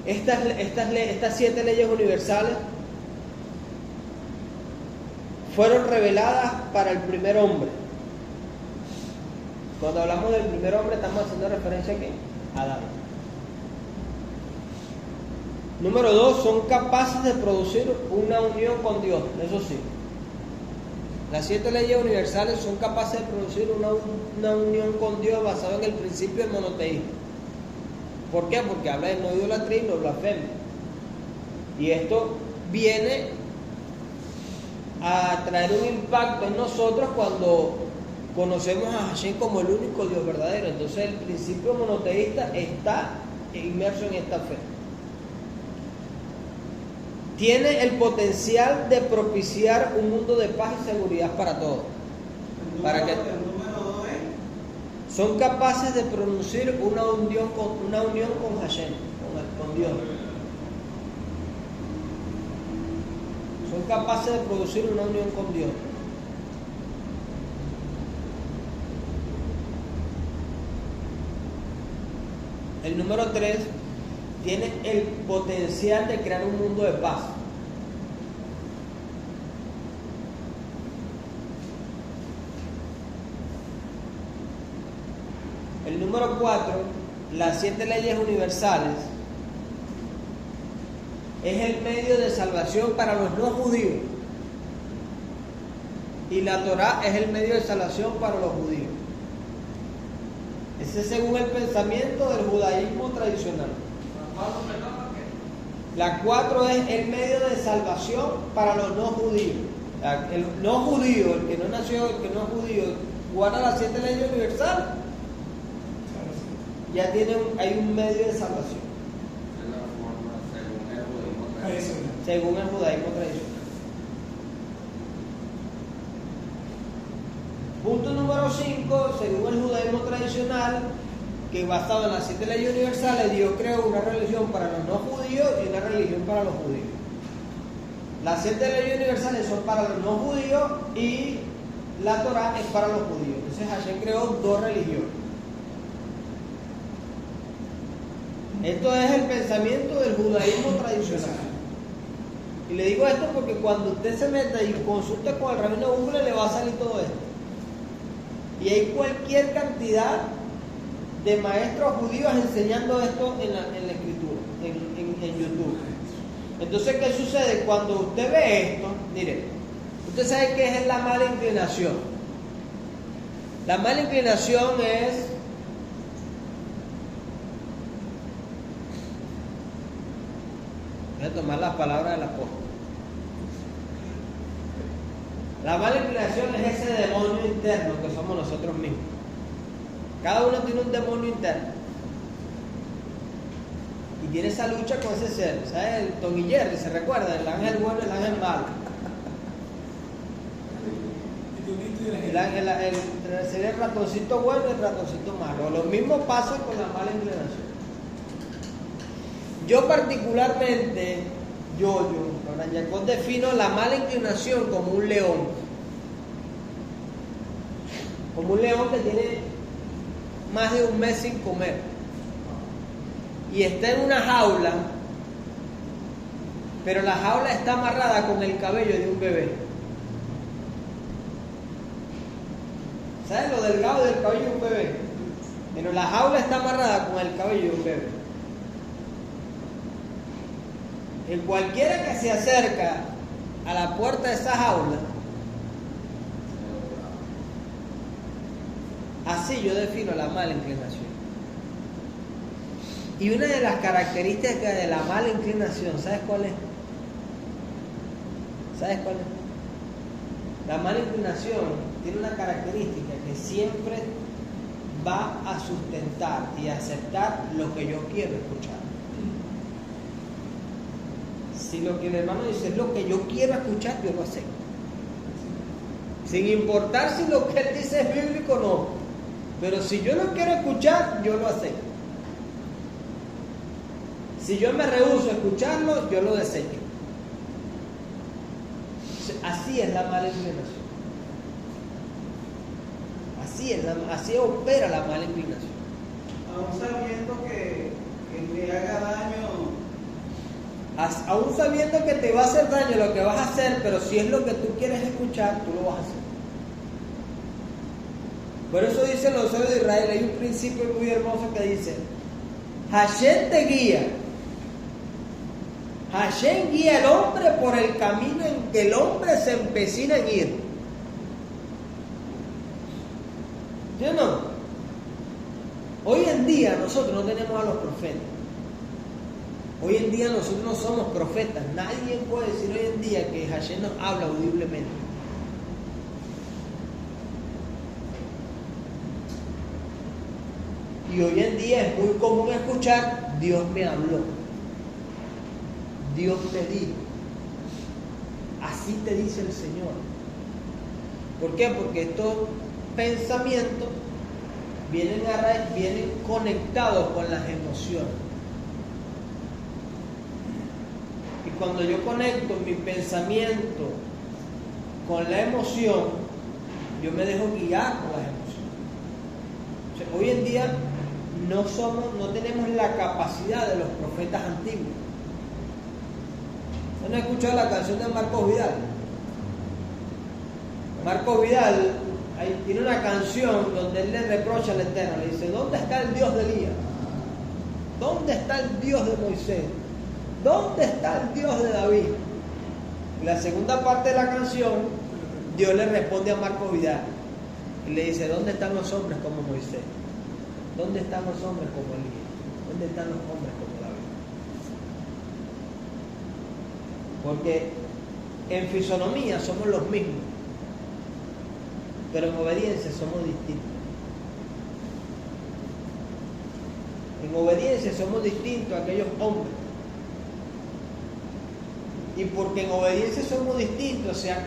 estas 7 leyes universales fueron reveladas para el primer hombre. Cuando hablamos del primer hombre estamos haciendo referencia a Adán. Número 2, son capaces de producir una unión con Dios. Eso sí, las 7 leyes universales son capaces de producir una unión con Dios basada en el principio del monoteísmo. ¿Por qué? Porque habla de no idolatría y no blasfemia. Y esto viene a traer un impacto en nosotros cuando conocemos a Hashem como el único Dios verdadero. Entonces el principio monoteísta está inmerso en esta fe. Tiene el potencial de propiciar un mundo de paz y seguridad para todos. El número 2 es. Son capaces de producir una unión con Hashem, con Dios. Son capaces de producir una unión con Dios. El número 3 tiene el potencial de crear un mundo de paz. El número 4, las 7 leyes universales, es el medio de salvación para los no judíos. Y la Torá es el medio de salvación para los judíos. Ese es según el pensamiento del judaísmo tradicional. La 4 es el medio de salvación para los no judíos. El no judío, el que no nació, el que no es judío, guarda las 7 leyes universales. Ya hay un medio de salvación. Es la forma según el budismo tradicional. Según el judaísmo tradicional. Punto número 5, según el judaísmo tradicional, que basado en las 7 leyes universales, Dios creó una religión para los no judíos y una religión para los judíos. Las 7 leyes universales son para los no judíos y la Torá es para los judíos. Entonces Hashem creó 2 religiones. Esto es el pensamiento del judaísmo tradicional. Y le digo esto porque cuando usted se meta y consulte con el rabino Google, le va a salir todo esto. Y hay cualquier cantidad de maestros judíos enseñando esto en la escritura, en YouTube. Entonces, ¿qué sucede? Cuando usted ve esto, mire, usted sabe qué es la mala inclinación. La mala inclinación es voy a tomar las palabras del apóstol. La mala inclinación es ese demonio interno que somos nosotros mismos. Cada uno tiene un demonio interno. Y tiene esa lucha con ese ser. ¿Sabes? El Tom y Jerry, ¿se recuerda? El ángel bueno y el ángel malo. Sería el ratoncito bueno y el ratoncito malo. Lo mismo pasa con la mala inclinación. Yo particularmente, yo defino la mala inclinación como un león. Como un león que tiene más de un mes sin comer. Y está en una jaula, pero la jaula está amarrada con el cabello de un bebé. ¿Sabes lo delgado del cabello de un bebé? Pero la jaula está amarrada con el cabello de un bebé. El cualquiera que se acerca a la puerta de esa jaula, así yo defino la mala inclinación. Y una de las características de la mala inclinación, ¿sabes cuál es? ¿Sabes cuál es? La mala inclinación tiene una característica que siempre va a sustentar y aceptar lo que yo quiero escuchar. Si lo que el hermano dice es lo que yo quiero escuchar, yo lo acepto. Sin importar si lo que él dice es bíblico o no. Pero si yo no quiero escuchar, yo lo acepto. Si yo me rehúso a escucharlo, yo lo desecho. Así es la mala inclinación. Así opera la mala inclinación. Aún sabiendo que me haga daño. Aún sabiendo que te va a hacer daño lo que vas a hacer, pero si es lo que tú quieres escuchar, tú lo vas a hacer. Por eso dicen los sabios de Israel, hay un principio muy hermoso que dice: Hashem te guía. Hashem guía al hombre por el camino en que el hombre se empecina en ir. ¿Sí o no? Hoy en día nosotros no tenemos a los profetas. Hoy en día nosotros no somos profetas. Nadie puede decir hoy en día que Hashem nos habla audiblemente. Y hoy en día es muy común escuchar: Dios me habló, Dios me dijo, así te dice el Señor. ¿Por qué? Porque estos pensamientos vienen conectados con las emociones. Y cuando yo conecto mi pensamiento con la emoción, yo me dejo guiar por las emociones. O sea, hoy en día no tenemos la capacidad de los profetas antiguos. ¿No han escuchado la canción de Marcos Vidal? Marcos Vidal tiene una canción donde él le reprocha al Eterno, le dice: ¿dónde está el Dios de Elías? ¿Dónde está el Dios de Moisés? ¿Dónde está el Dios de David? Y la segunda parte de la canción, Dios le responde a Marcos Vidal y le dice: ¿dónde están los hombres como Moisés? ¿Dónde están los hombres como Elías? ¿Dónde están los hombres como David? Porque en fisonomía somos los mismos, pero en obediencia somos distintos. En obediencia somos distintos a aquellos hombres. Y porque en obediencia somos distintos, se ha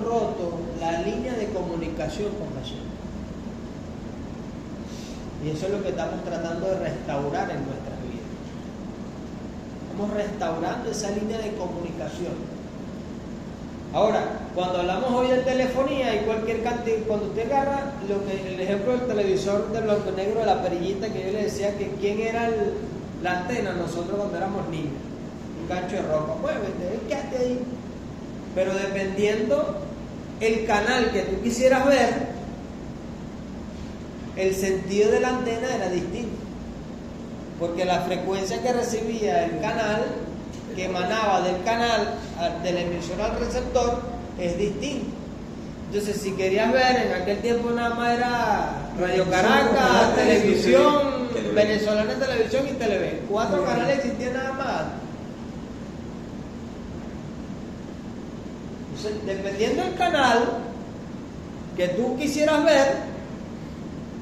roto la línea de comunicación con Hashem. Y eso es lo que estamos tratando de restaurar en nuestras vidas. Estamos restaurando esa línea de comunicación. Ahora, cuando hablamos hoy de telefonía y cualquier cantidad, cuando usted agarra el ejemplo del televisor de blanco y negro de la perillita, que yo le decía que quién era la antena nosotros cuando éramos niños, un gancho de ropa, muévete, quédate ahí. Pero dependiendo el canal que tú quisieras ver, el sentido de la antena era distinto, porque la frecuencia que recibía el canal, que emanaba del canal, del emisor al receptor, es distinto. Entonces, si querías ver, en aquel tiempo nada más era Radio Caracas, televisión, Venezolana Televisión y Televen. 4 canales existían nada más. Entonces, dependiendo del canal que tú quisieras ver,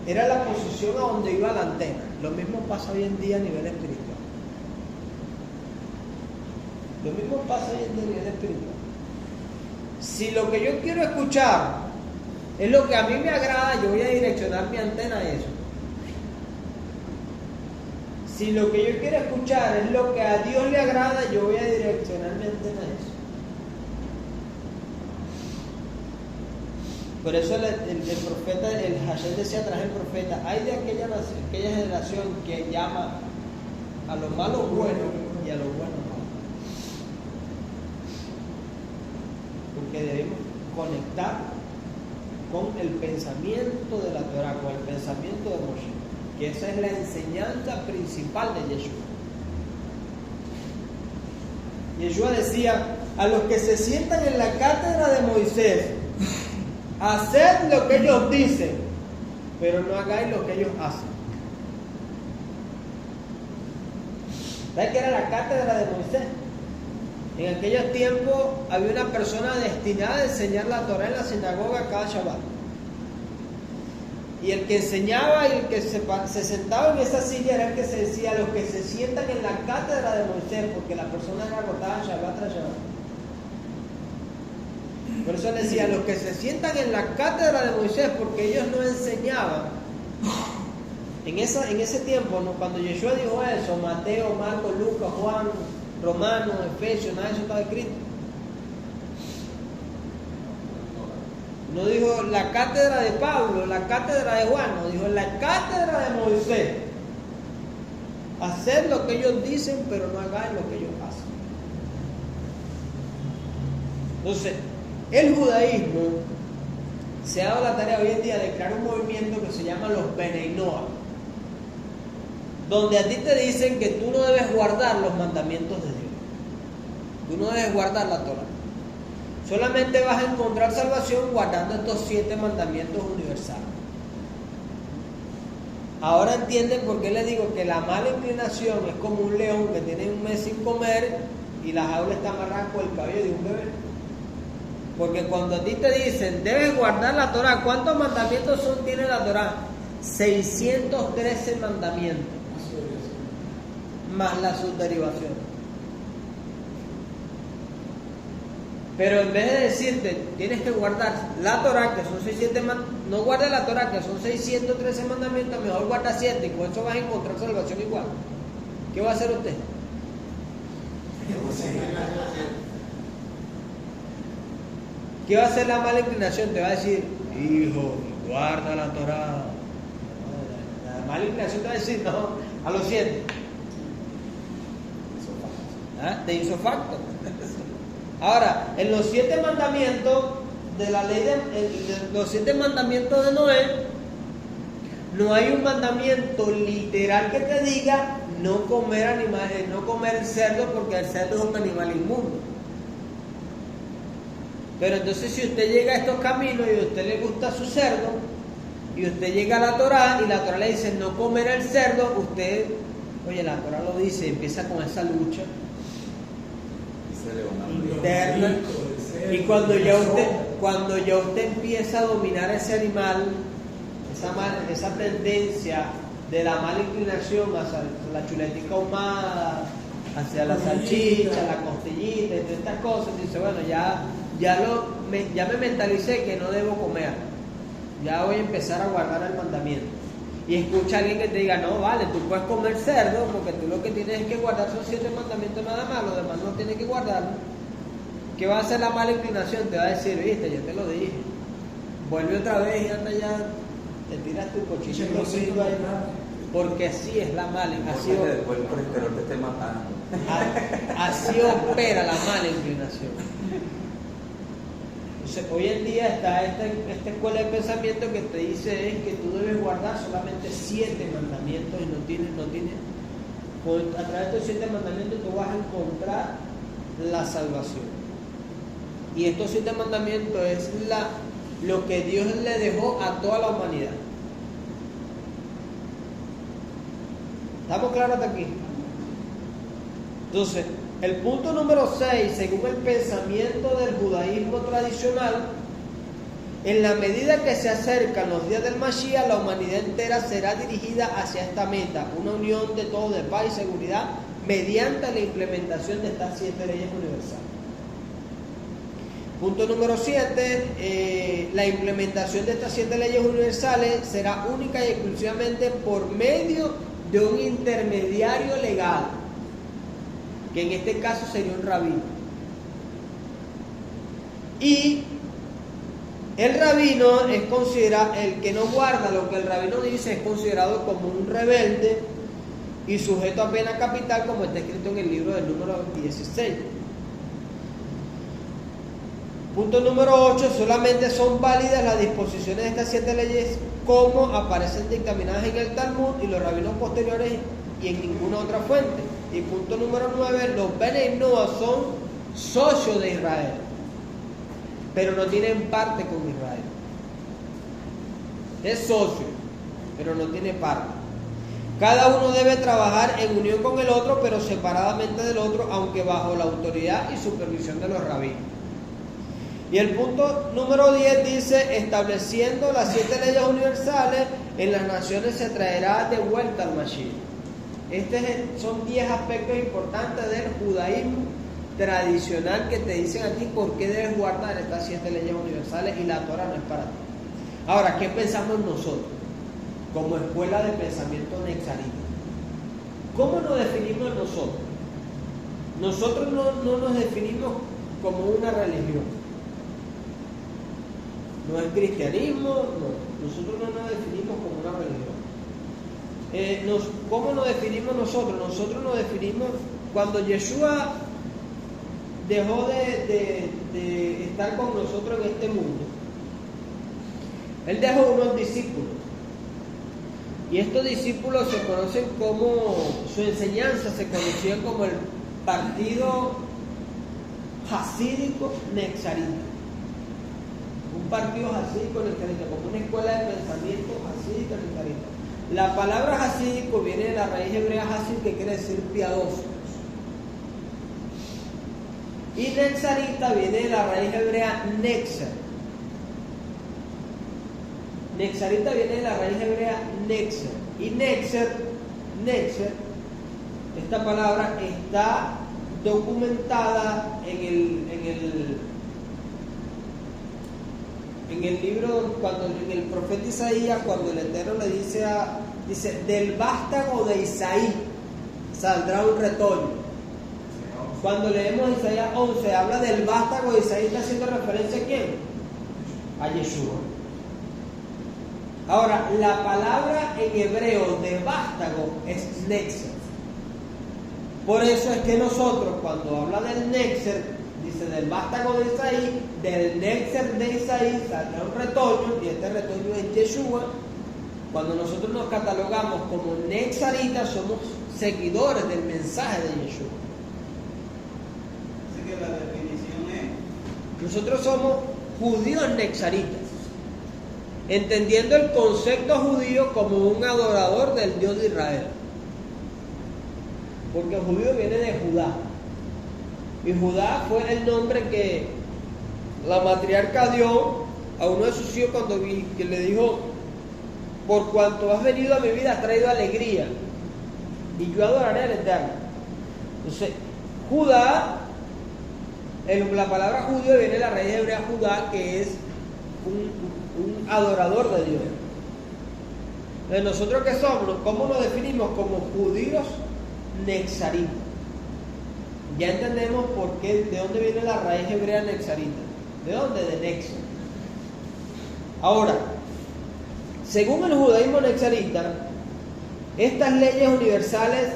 era la posición a donde iba la antena. Lo mismo pasa hoy en día a nivel espiritual. Lo mismo pasa hoy en día a nivel espiritual. Si lo que yo quiero escuchar es lo que a mí me agrada, yo voy a direccionar mi antena a eso. Si lo que yo quiero escuchar es lo que a Dios le agrada, yo voy a direccionar mi antena a eso. Por eso el profeta, el Hashem decía tras el profeta: hay de aquella generación que llama a lo malo bueno y a lo bueno malo. Porque debemos conectar con el pensamiento de la Torah, con el pensamiento de Moshe, que esa es la enseñanza principal de Yeshua. Yeshua decía: a los que se sientan en la cátedra de Moisés, haced lo que ellos dicen, pero no hagáis lo que ellos hacen. ¿Sabes qué era la cátedra de Moisés? En aquellos tiempos había una persona destinada a enseñar la Torah en la sinagoga cada Shabbat. Y el que enseñaba y el que se sentaba en esa silla era el que se decía: los que se sientan en la cátedra de Moisés, porque la persona era agotada Shabbat tras Shabbat. Por eso decía, los que se sientan en la cátedra de Moisés, porque ellos no enseñaban. En ese tiempo, ¿no? Cuando Yeshua dijo eso, Mateo, Marcos, Lucas, Juan, Romanos, Efesios, nada de eso estaba escrito. No dijo la cátedra de Pablo, la cátedra de Juan, no dijo la cátedra de Moisés. Hacer lo que ellos dicen, pero no hagan lo que ellos hacen. Entonces, el judaísmo se ha dado la tarea hoy en día de crear un movimiento que se llama los Bnei Noach, donde a ti te dicen que tú no debes guardar los mandamientos de Dios, tú no debes guardar la Torah, solamente vas a encontrar salvación guardando estos 7 mandamientos universales. Ahora entienden por qué les digo que la mala inclinación es como un león que tiene un mes sin comer y la jaula está amarrada con el cabello de un bebé. Porque cuando a ti te dicen, debes guardar la Torah, ¿cuántos mandamientos tiene la Torah? 613 mandamientos, más la subderivación. Pero en vez de decirte, tienes que guardar la Torah, que son 600 no guardes la Torah, que son 613 mandamientos, mejor guarda 7 y con eso vas a encontrar salvación igual. ¿Qué va a hacer usted? ¿Qué va a hacer la mala inclinación? Te va a decir, hijo, guarda la Torah. La mala inclinación te va a decir, no, a los 7. Te hizo facto. Ahora, en los 7 mandamientos de la ley los 7 mandamientos de Noé, no hay un mandamiento literal que te diga no comer animales, no comer cerdo, porque el cerdo es un animal inmundo. Pero entonces si usted llega a estos caminos y a usted le gusta su cerdo, y usted llega a la Torah y la Torah le dice no comer el cerdo, usted, oye, la Torah lo dice, empieza con esa lucha interna. Y cuando ya usted empieza a dominar ese animal, esa tendencia de la mala inclinación hacia la chuletica ahumada, hacia la salchicha, la costillita y todas estas cosas, dice, bueno, ya me mentalicé que no debo comer, ya voy a empezar a guardar el mandamiento. Y escucha a alguien que te diga, no, vale, tú puedes comer cerdo, porque tú lo que tienes que guardar son 7 mandamientos nada más, los demás no tienes que guardarlo. ¿Qué va a hacer la mala inclinación? Te va a decir, viste, yo te lo dije, vuelve otra vez y anda ya, te tiras tu cochino frito ahí, porque así es la mala inclinación. Después el colesterol te esté matando. Así opera la mala inclinación. Entonces, hoy en día está esta escuela de pensamiento que te dice es que tú debes guardar solamente 7 mandamientos y no tiene, a través de estos 7 mandamientos tú vas a encontrar la salvación. Y estos 7 mandamientos es lo que Dios le dejó a toda la humanidad. ¿Estamos claros hasta aquí? Entonces, el punto número 6, según el pensamiento del judaísmo tradicional, en la medida que se acercan los días del Mashiach, la humanidad entera será dirigida hacia esta meta, una unión de todo de paz y seguridad, mediante la implementación de estas 7 leyes universales. Punto número 7, la implementación de estas 7 leyes universales será única y exclusivamente por medio de un intermediario legal, que en este caso sería un rabino. Y el rabino es considerado, el que no guarda lo que el rabino dice, es considerado como un rebelde y sujeto a pena capital, como está escrito en el libro del número 16. Punto número 8, solamente son válidas las disposiciones de estas 7 leyes como aparecen dictaminadas en el Talmud y los rabinos posteriores y en ninguna otra fuente. Y punto número 9, los Bnei Noach son socios de Israel, pero no tienen parte con Israel. Es socio, pero no tiene parte. Cada uno debe trabajar en unión con el otro, pero separadamente del otro, aunque bajo la autoridad y supervisión de los rabinos. Y el punto número 10 dice, estableciendo las 7 leyes universales, en las naciones se traerá de vuelta al Mashiach. Estos son 10 aspectos importantes del judaísmo tradicional que te dicen a ti por qué debes guardar estas 7 leyes universales y la Torah no es para ti. Ahora, ¿qué pensamos nosotros como escuela de pensamiento nexarita? ¿Cómo nos definimos nosotros? Nosotros no nos definimos como una religión. No es cristianismo, no. Nosotros no nos definimos como una religión. ¿Cómo nos definimos nosotros? Nosotros nos definimos cuando Yeshua dejó de estar con nosotros en este mundo. Él dejó unos discípulos. Y estos discípulos se conocen como, su enseñanza se conocía como el partido hasídico nexarita. Un partido hasídico nexarita, como una escuela de pensamiento hasídica nexarita. La palabra hasídico viene de la raíz hebrea hasid, que quiere decir piadoso. Y nexarita viene de la raíz hebrea nexar. Nexarita viene de la raíz hebrea nexar. Y nexar, esta palabra está documentada en el libro, en el profeta Isaías, cuando el Eterno le dice del vástago de Isaí saldrá un retoño. Cuando leemos Isaías 11, habla del vástago de Isaí, está haciendo referencia a quién? A Yeshua. Ahora, la palabra en hebreo de vástago es nexer. Por eso es que nosotros, cuando habla del nexer, dice del vástago de Isaí, del nexer de Isaí saldrá un retoño, y este retoño es Yeshua. Cuando nosotros nos catalogamos como nexaritas, somos seguidores del mensaje de Yeshua. Así que la definición es: nosotros somos judíos nexaritas, entendiendo el concepto judío como un adorador del Dios de Israel. Porque el judío viene de Judá. Y Judá fue el nombre que la matriarca dio a uno de sus hijos que le dijo: por cuanto has venido a mi vida, has traído alegría, y yo adoraré al Eterno. Entonces, Judá, la palabra judío viene de la raíz hebrea Judá, que es un adorador de Dios. Entonces, ¿nosotros qué somos? ¿Cómo nos definimos? Como judíos nexaritas. Ya entendemos por qué, de dónde viene la raíz hebrea nexarita. ¿De dónde? De nexo. Ahora, según el judaísmo nexarita, estas leyes universales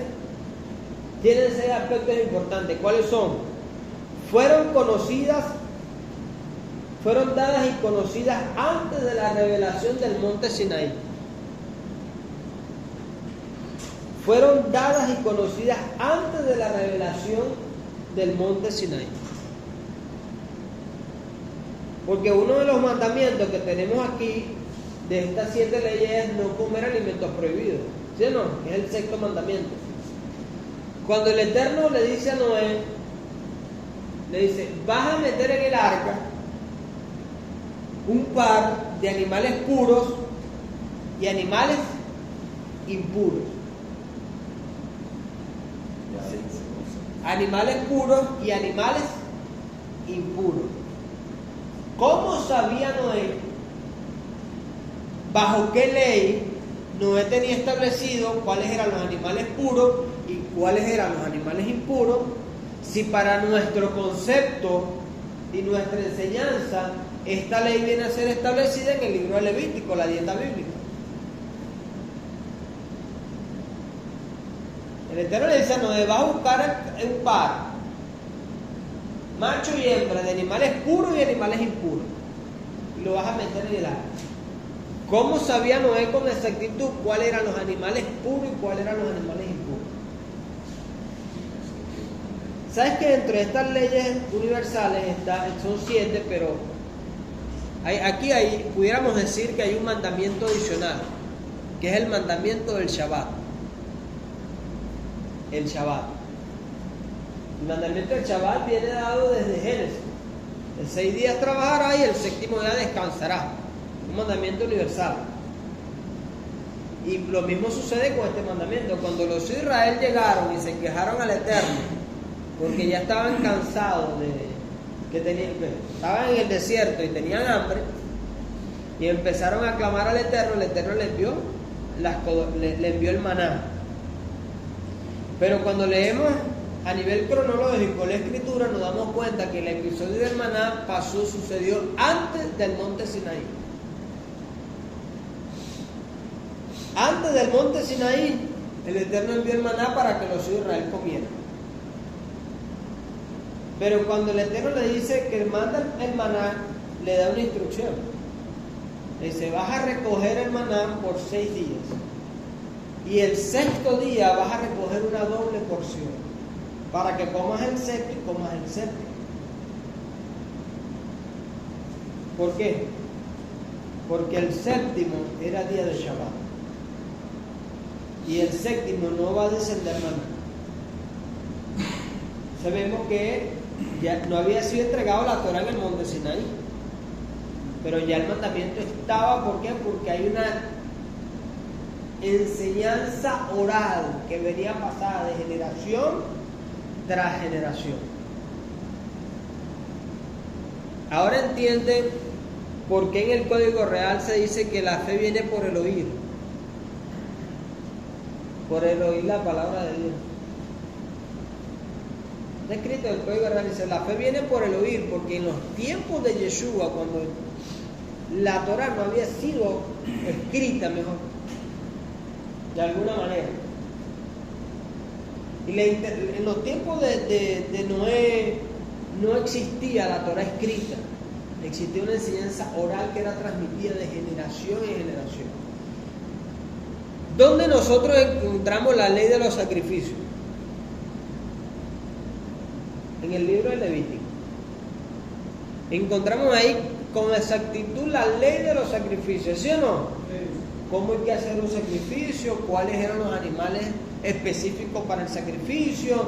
tienen 6 aspectos importantes. ¿Cuáles son? Fueron dadas y conocidas antes de la revelación del monte Sinaí. Fueron dadas y conocidas antes de la revelación del monte Sinaí. Porque uno de los mandamientos que tenemos aquí de estas 7 leyes es no comer alimentos prohibidos. ¿Sí o no? Es el 6º mandamiento. Cuando el Eterno le dice a Noé, le dice: vas a meter en el arca un par de animales puros y animales impuros. Animales puros y animales impuros. ¿Cómo sabía Noé bajo qué ley Noé tenía establecido cuáles eran los animales puros y cuáles eran los animales impuros? Si para nuestro concepto y nuestra enseñanza esta ley viene a ser establecida en el libro de Levítico, la dieta bíblica. El Eterno le dice a Noé: va a buscar un par, macho y hembra, de animales puros y animales impuros, y lo vas a meter en el arca. ¿Cómo sabía Noé con exactitud cuáles eran los animales puros y cuáles eran los animales impuros? ¿Sabes que dentro de estas leyes universales son 7, pero aquí pudiéramos decir que hay un mandamiento adicional, que es el mandamiento del Shabbat? El Shabbat. El mandamiento del Shabbat viene dado desde Génesis. En 6 días trabajará y el 7º día descansará. Un mandamiento universal. Y lo mismo sucede con este mandamiento. Cuando los hijos de Israel llegaron y se quejaron al Eterno porque ya estaban cansados estaban en el desierto y tenían hambre, y empezaron a clamar al Eterno. El Eterno le envió el maná. Pero cuando leemos a nivel cronológico la escritura, nos damos cuenta que el episodio del maná sucedió antes del monte Sinaí. Antes del monte Sinaí, el Eterno envió el maná para que los hijos de Israel comieran. Pero cuando el Eterno le dice que manda el maná, le da una instrucción. Le dice: vas a recoger el maná por 6 días. Y el 6º día vas a recoger una doble porción, para que comas el 7 y comas el 7. ¿Por qué? Porque el 7º era día de Shabbat. Y el 7º no va a descender maná. Sabemos que ya no había sido entregado la Torah en el monte Sinaí, pero ya el mandamiento estaba. ¿Por qué? Porque hay una enseñanza oral que venía pasada de generación tras generación. Ahora entienden por qué en el Código Real se dice que la fe viene por el oír. Por el oír la palabra de Dios. Está escrito en el Código Real, dice: la fe viene por el oír, porque en los tiempos de Yeshua, cuando la Torah no había sido escrita, mejor, de alguna manera, y en los tiempos de Noé no existía la Torah escrita, existía una enseñanza oral que era transmitida de generación en generación. ¿Dónde nosotros encontramos la ley de los sacrificios? En el libro de Levítico. Encontramos ahí con exactitud la ley de los sacrificios, ¿sí o no? Cómo hay que hacer un sacrificio, cuáles eran los animales específicos para el sacrificio,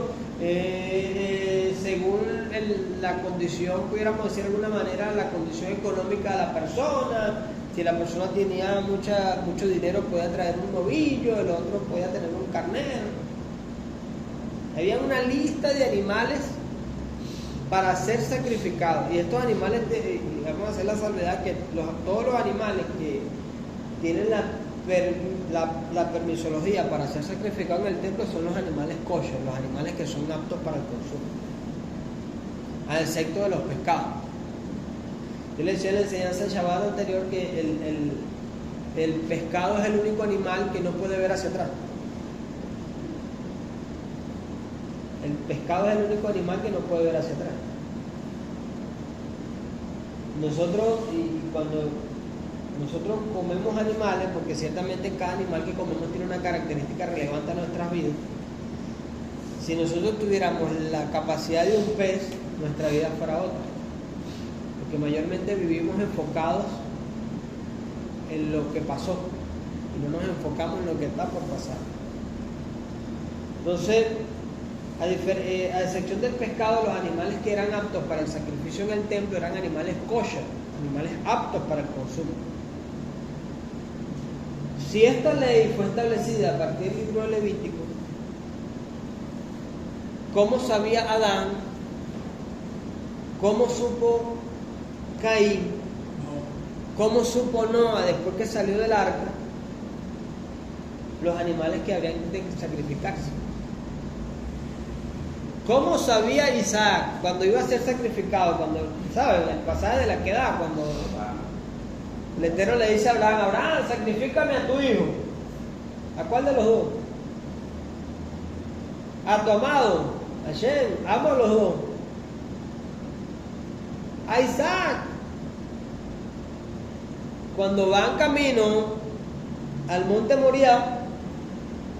según la condición, pudiéramos decir de alguna manera, la condición económica de la persona. Si la persona tenía mucho dinero, podía traer un novillo, el otro podía tener un carnero. Había una lista de animales para ser sacrificados, y estos animales, vamos a hacer la salvedad que todos los animales que tienen la permisología para ser sacrificados en el templo son los animales kosher, los animales que son aptos para el consumo, a excepto de los pescados. Yo le decía en la enseñanza del Shabbat anterior que el pescado es el único animal que no puede ver hacia atrás. El pescado es el único animal que no puede ver hacia atrás. Cuando nosotros comemos animales, porque ciertamente cada animal que comemos tiene una característica relevante a nuestras vidas. Si nosotros tuviéramos la capacidad de un pez, nuestra vida fuera otra. Porque mayormente vivimos enfocados en lo que pasó y no nos enfocamos en lo que está por pasar. Entonces, a excepción del pescado, los animales que eran aptos para el sacrificio en el templo eran animales kosher, animales aptos para el consumo. Si esta ley fue establecida a partir del libro de Levítico, ¿cómo sabía Adán? ¿Cómo supo Caín? ¿Cómo supo Noa después que salió del arca los animales que habrían de sacrificarse? ¿Cómo sabía Isaac cuando iba a ser sacrificado? Cuando, ¿sabes? El pasaje de la queda, cuando el Eterno le dice a Abraham: Abraham, sacrifícame a tu hijo. ¿A cuál de los dos? A tu amado, a Shem, amo a los dos. A Isaac. Cuando van camino al monte Moriah,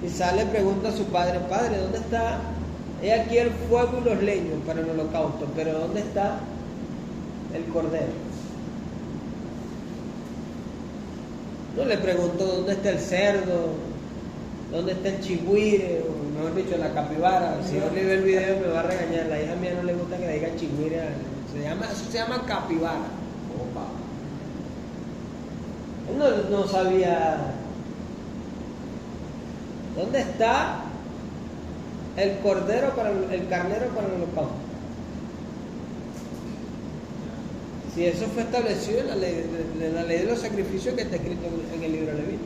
Isaac le pregunta a su padre: Padre, ¿dónde está? He aquí el fuego y los leños para el holocausto, pero ¿dónde está el cordero? No le preguntó dónde está el cerdo, dónde está el chigüire, o mejor dicho, la capibara. Si no le ve el video me va a regañar. La hija mía no le gusta que le diga chigüire. Eso se llama capibara. Él no sabía dónde está el cordero para el carnero para el holocausto. Si eso fue establecido en la ley de los sacrificios que está escrito en el libro de Levítico.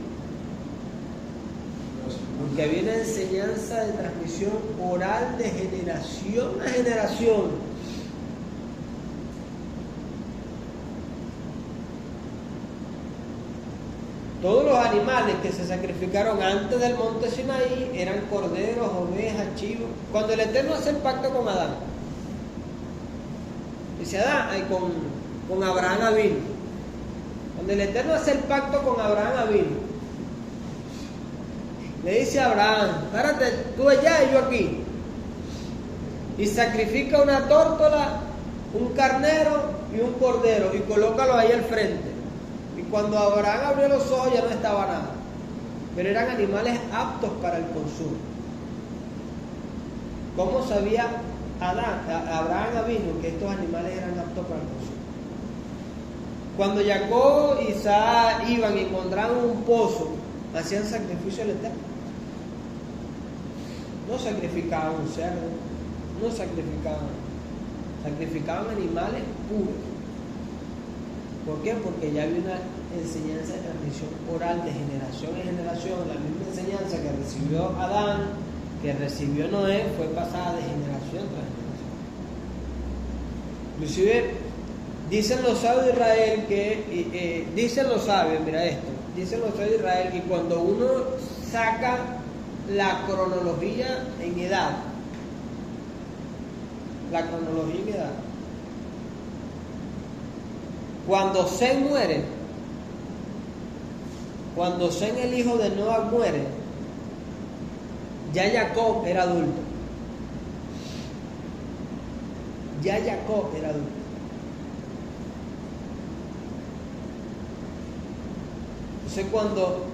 Porque había una enseñanza de transmisión oral de generación a generación. Todos los animales que se sacrificaron antes del monte Sinaí eran corderos, ovejas, chivos. Cuando el Eterno hace el pacto con Adán, dice Adán, con Abraham Avinu. Cuando el Eterno hace el pacto con Abraham Avinu, le dice a Abraham, párate tú allá y yo aquí, y sacrifica una tórtola, un carnero y un cordero, y colócalo ahí al frente. Y cuando Abraham abrió los ojos ya no estaba nada, pero eran animales aptos para el consumo. ¿Cómo sabía Abraham Avinu que estos animales eran aptos para el consumo? Cuando Jacob y Isaac iban y encontraban un pozo, hacían sacrificio al Eterno. No sacrificaban un cerdo, no sacrificaban animales puros. ¿Por qué? Porque ya había una enseñanza de transmisión oral de generación en generación. La misma enseñanza que recibió Adán, que recibió Noé, fue pasada de generación tras generación. Inclusive dicen los sabios de Israel que, dicen los sabios de Israel que cuando uno saca la cronología en edad, cuando Sem muere, cuando Sem, el hijo de Noah, muere, ya Jacob era adulto. Entonces cuando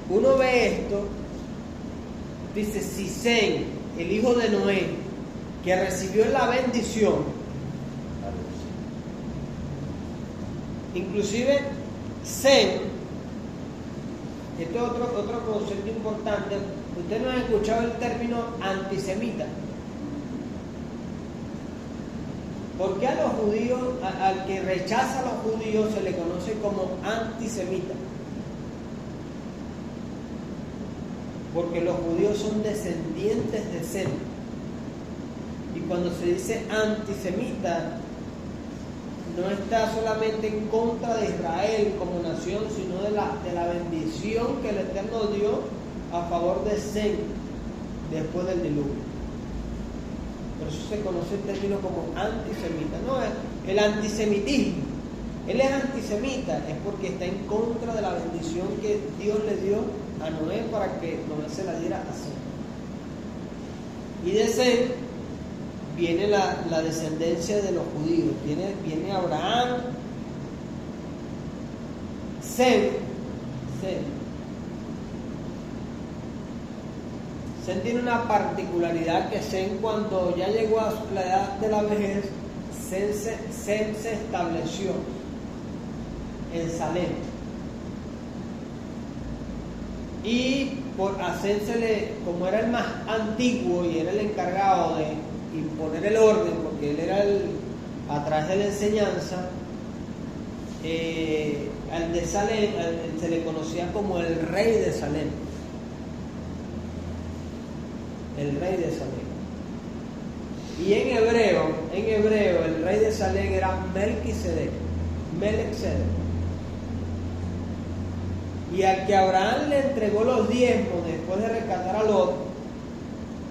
uno ve esto, dice, si Sem, el hijo de Noé, que recibió la bendición, inclusive Sem, esto es otro concepto importante, usted no ha escuchado el término antisemita. ¿Por qué a los judíos, al que rechaza a los judíos, se le conoce como antisemita? Porque los judíos son descendientes de Sem. Y cuando se dice antisemita, no está solamente en contra de Israel como nación, sino de la bendición que el Eterno dio a favor de Sem después del diluvio. Por eso se conoce el término como antisemita. No es el antisemitismo. Él es antisemita, es porque está en contra de la bendición que Dios le dio a Noé para que Noé se la diera a Sem. Y de Sem viene la descendencia de los judíos. Viene Abraham, Sem tiene una particularidad, que Sem, cuando ya llegó a la edad de la vejez, Sem se estableció en Salem. Y a Sem como era el más antiguo y era el encargado de imponer el orden, porque él era a través de la enseñanza, al de Salem se le conocía como el rey de Salem. El rey de Salem. Y en hebreo el rey de Salem era Melquisedec. Y al que Abraham le entregó los diezmos después de rescatar a Lot,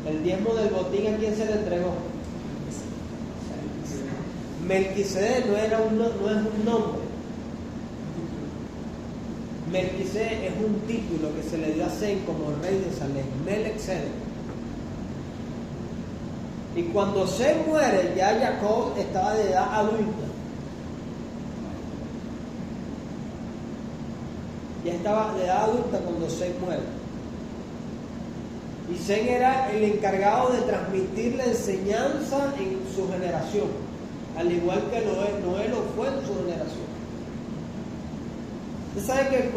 el diezmo del botín, ¿a quién se le entregó? Melquisedec no es un nombre. Melquisedec es un título que se le dio a Sem como rey de Salem, Melquisedec. Y cuando Sem muere, ya Jacob estaba de edad adulta. Ya estaba de edad adulta cuando Sem muere. Y Sem era el encargado de transmitir la enseñanza en su generación, al igual que Noé lo fue en su generación. Usted sabe que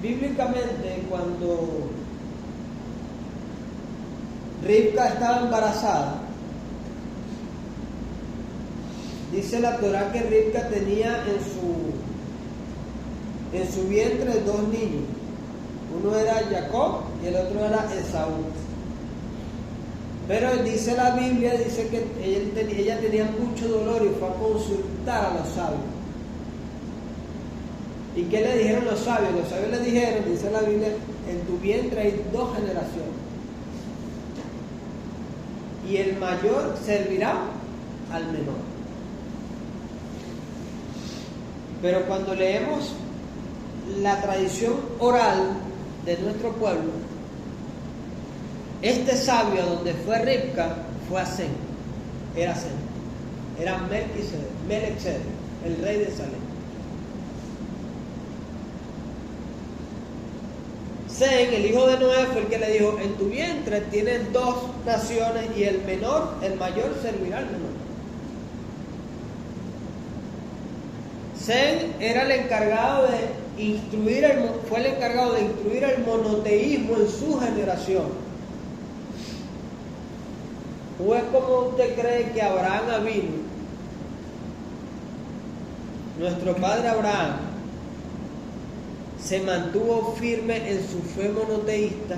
bíblicamente, cuando Ribca estaba embarazada, dice la Torá que Ribca tenía en su vientre dos niños. Uno era Jacob y el otro era Esaú. Pero dice la Biblia, dice que ella tenía mucho dolor y fue a consultar a los sabios. ¿Y qué le dijeron los sabios? Los sabios le dijeron, dice la Biblia, en tu vientre hay dos generaciones. Y el mayor servirá al menor. Pero cuando leemos la tradición oral de nuestro pueblo, este sabio donde fue Ribca fue a Sem, era Melechizedek, el rey de Salem. Sem, el hijo de Noé, fue el que le dijo, en tu vientre tienes dos naciones y el mayor servirá al menor. Sem era el encargado fue el encargado de instruir el monoteísmo en su generación. ¿O es como usted cree que Abraham Avinu, nuestro padre Abraham, se mantuvo firme en su fe monoteísta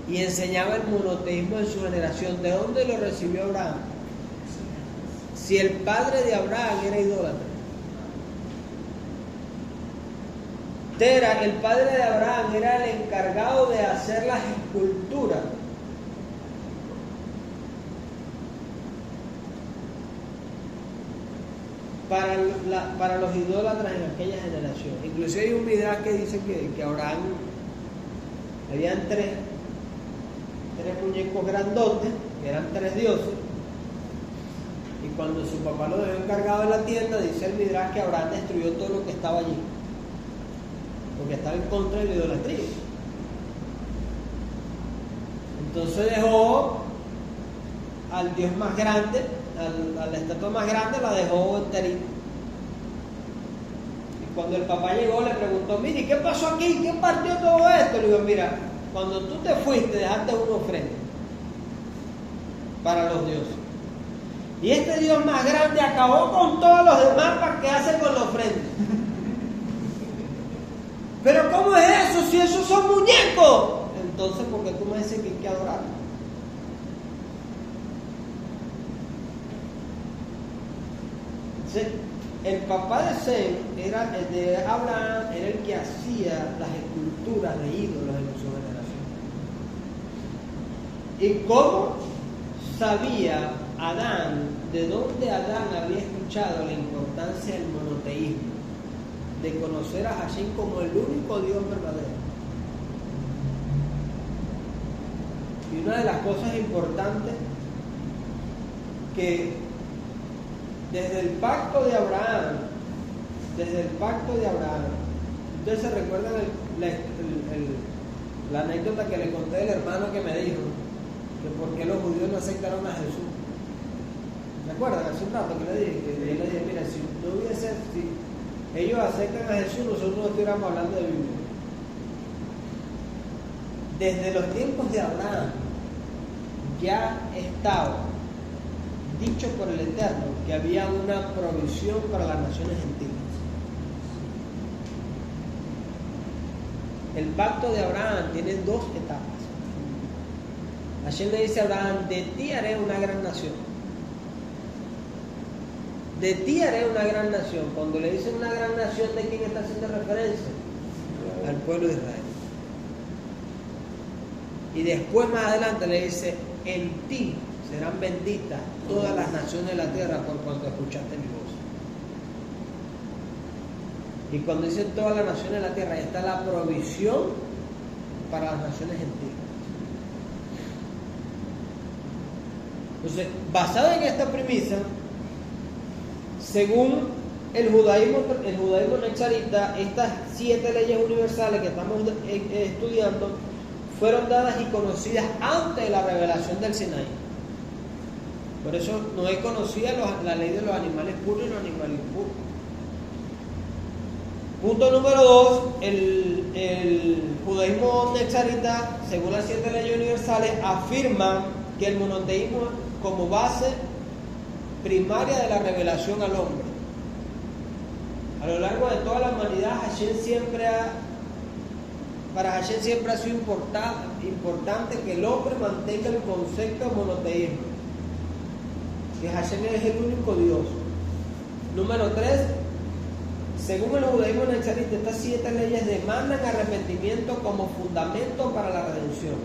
y enseñaba el monoteísmo en su generación? ¿De dónde lo recibió Abraham? Si el padre de Abraham era idólatra. Tera, el padre de Abraham, era el encargado de hacer las esculturas para los idólatras en aquella generación. Inclusive hay un midrash que dice que Abraham habían tres muñecos grandotes, que eran tres dioses, y cuando su papá lo dejó encargado en la tienda, dice el midrash que Abraham destruyó todo lo que estaba allí, porque estaba en contra de la idolatría. Entonces dejó al dios más grande, a la estatua más grande, la dejó enterita. Y cuando el papá llegó le preguntó, mire, ¿qué pasó aquí? ¿Qué partió todo esto? Le digo, mira, cuando tú te fuiste dejaste una ofrenda para los dioses. Y este dios más grande acabó con todos los demás para que hace con la ofrenda. Pero ¿cómo es eso? Si esos son muñecos. Entonces, ¿por qué tú me dices que hay que adorarlo? El papá de Sem, era el de Abraham, era el que hacía las esculturas de ídolos en su generación. ¿Y cómo sabía Adán, de dónde Adán había escuchado la importancia del monoteísmo, de conocer a Hashem como el único Dios verdadero? Y una de las cosas importantes que desde el pacto de Abraham, ustedes se recuerdan la anécdota que le conté del hermano que me dijo que por qué los judíos no aceptaron a Jesús. ¿Se acuerdan? Hace un rato que le dije, mira, si ellos aceptan a Jesús, nosotros no estuviéramos hablando de Biblia. Desde los tiempos de Abraham ya estaba dicho por el Eterno que había una provisión para las naciones gentiles. El pacto de Abraham tiene dos etapas. Hashem le dice a Abraham, de ti haré una gran nación. De ti haré una gran nación. Cuando le dicen una gran nación, ¿de quién está haciendo referencia? Al pueblo de Israel. Y después más adelante le dice, en ti serán benditas todas las naciones de la tierra por cuanto escuchaste mi voz. Y cuando dicen todas las naciones de la tierra, ahí está la provisión para las naciones gentiles. Entonces, basado en esta premisa, según el judaísmo nazarita, estas 7 leyes universales que estamos estudiando fueron dadas y conocidas antes de la revelación del Sinaí. Por eso Noé conocía la ley de los animales puros y los animales impuros. Punto número 2, el judaísmo nexarita, según las 7 leyes universales, afirma que el monoteísmo como base primaria de la revelación al hombre. A lo largo de toda la humanidad, para Hashem siempre ha sido importante que el hombre mantenga el concepto de monoteísmo, que Hashem es el único Dios. Número 3, según el judaísmo nexarita, estas 7 leyes demandan arrepentimiento como fundamento para la redención.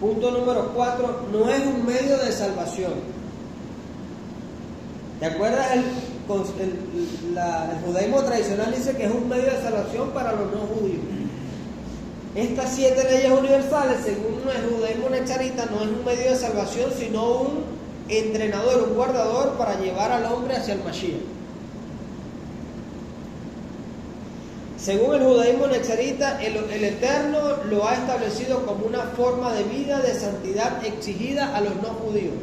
Punto número 4, no es un medio de salvación. ¿Te acuerdas? El judaísmo tradicional dice que es un medio de salvación para los no judíos. Estas 7 leyes universales, según el judaísmo nexarita, no es un medio de salvación, sino un entrenador, un guardador para llevar al hombre hacia el Mashiach. Según el judaísmo nexarita, el Eterno lo ha establecido como una forma de vida de santidad exigida a los no judíos.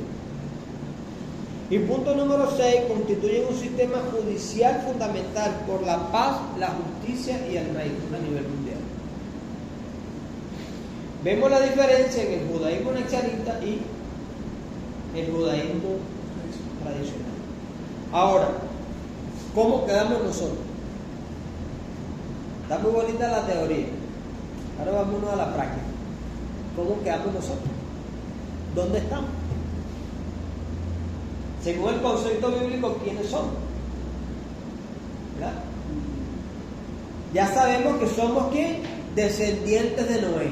Y punto número 6, constituyen un sistema judicial fundamental por la paz, la justicia y el reino a nivel mundial. Vemos la diferencia en el judaísmo nexarita y el judaísmo tradicional. Ahora, ¿cómo quedamos nosotros? Está muy bonita la teoría. Ahora vámonos a la práctica. ¿Cómo quedamos nosotros? ¿Dónde estamos? Según el concepto bíblico, ¿quiénes somos? ¿Verdad? Ya sabemos que somos ¿quién? Descendientes de Noé.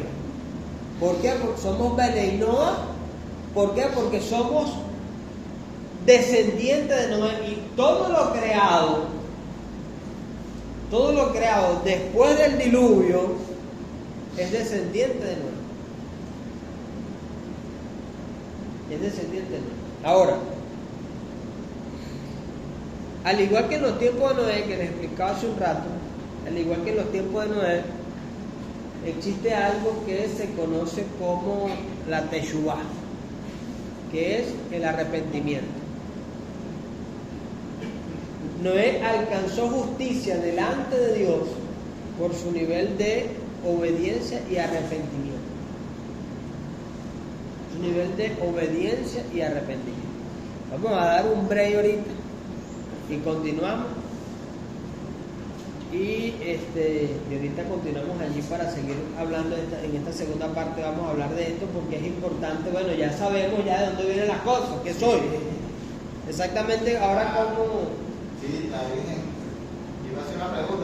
¿Por qué? Porque somos Benei Noah. ¿Por qué? Porque somos descendientes de Noé. Y todo lo creado después del diluvio es descendiente de Noé. Es descendiente de Noé. Ahora, al igual que en los tiempos de Noé, que les explicaba hace un rato, al igual que en los tiempos de Noé, existe algo que se conoce como la Teshuvah, que es el arrepentimiento. Noé alcanzó justicia delante de Dios por su nivel de obediencia y arrepentimiento. Su nivel de obediencia y arrepentimiento. Vamos a dar un break ahorita y continuamos. Y ahorita continuamos allí para seguir hablando en esta segunda parte. Vamos a hablar de esto porque es importante. Bueno, ya sabemos ya de dónde vienen las cosas, qué soy. Exactamente ahora cómo... Sí, está bien. Iba a hacer una pregunta.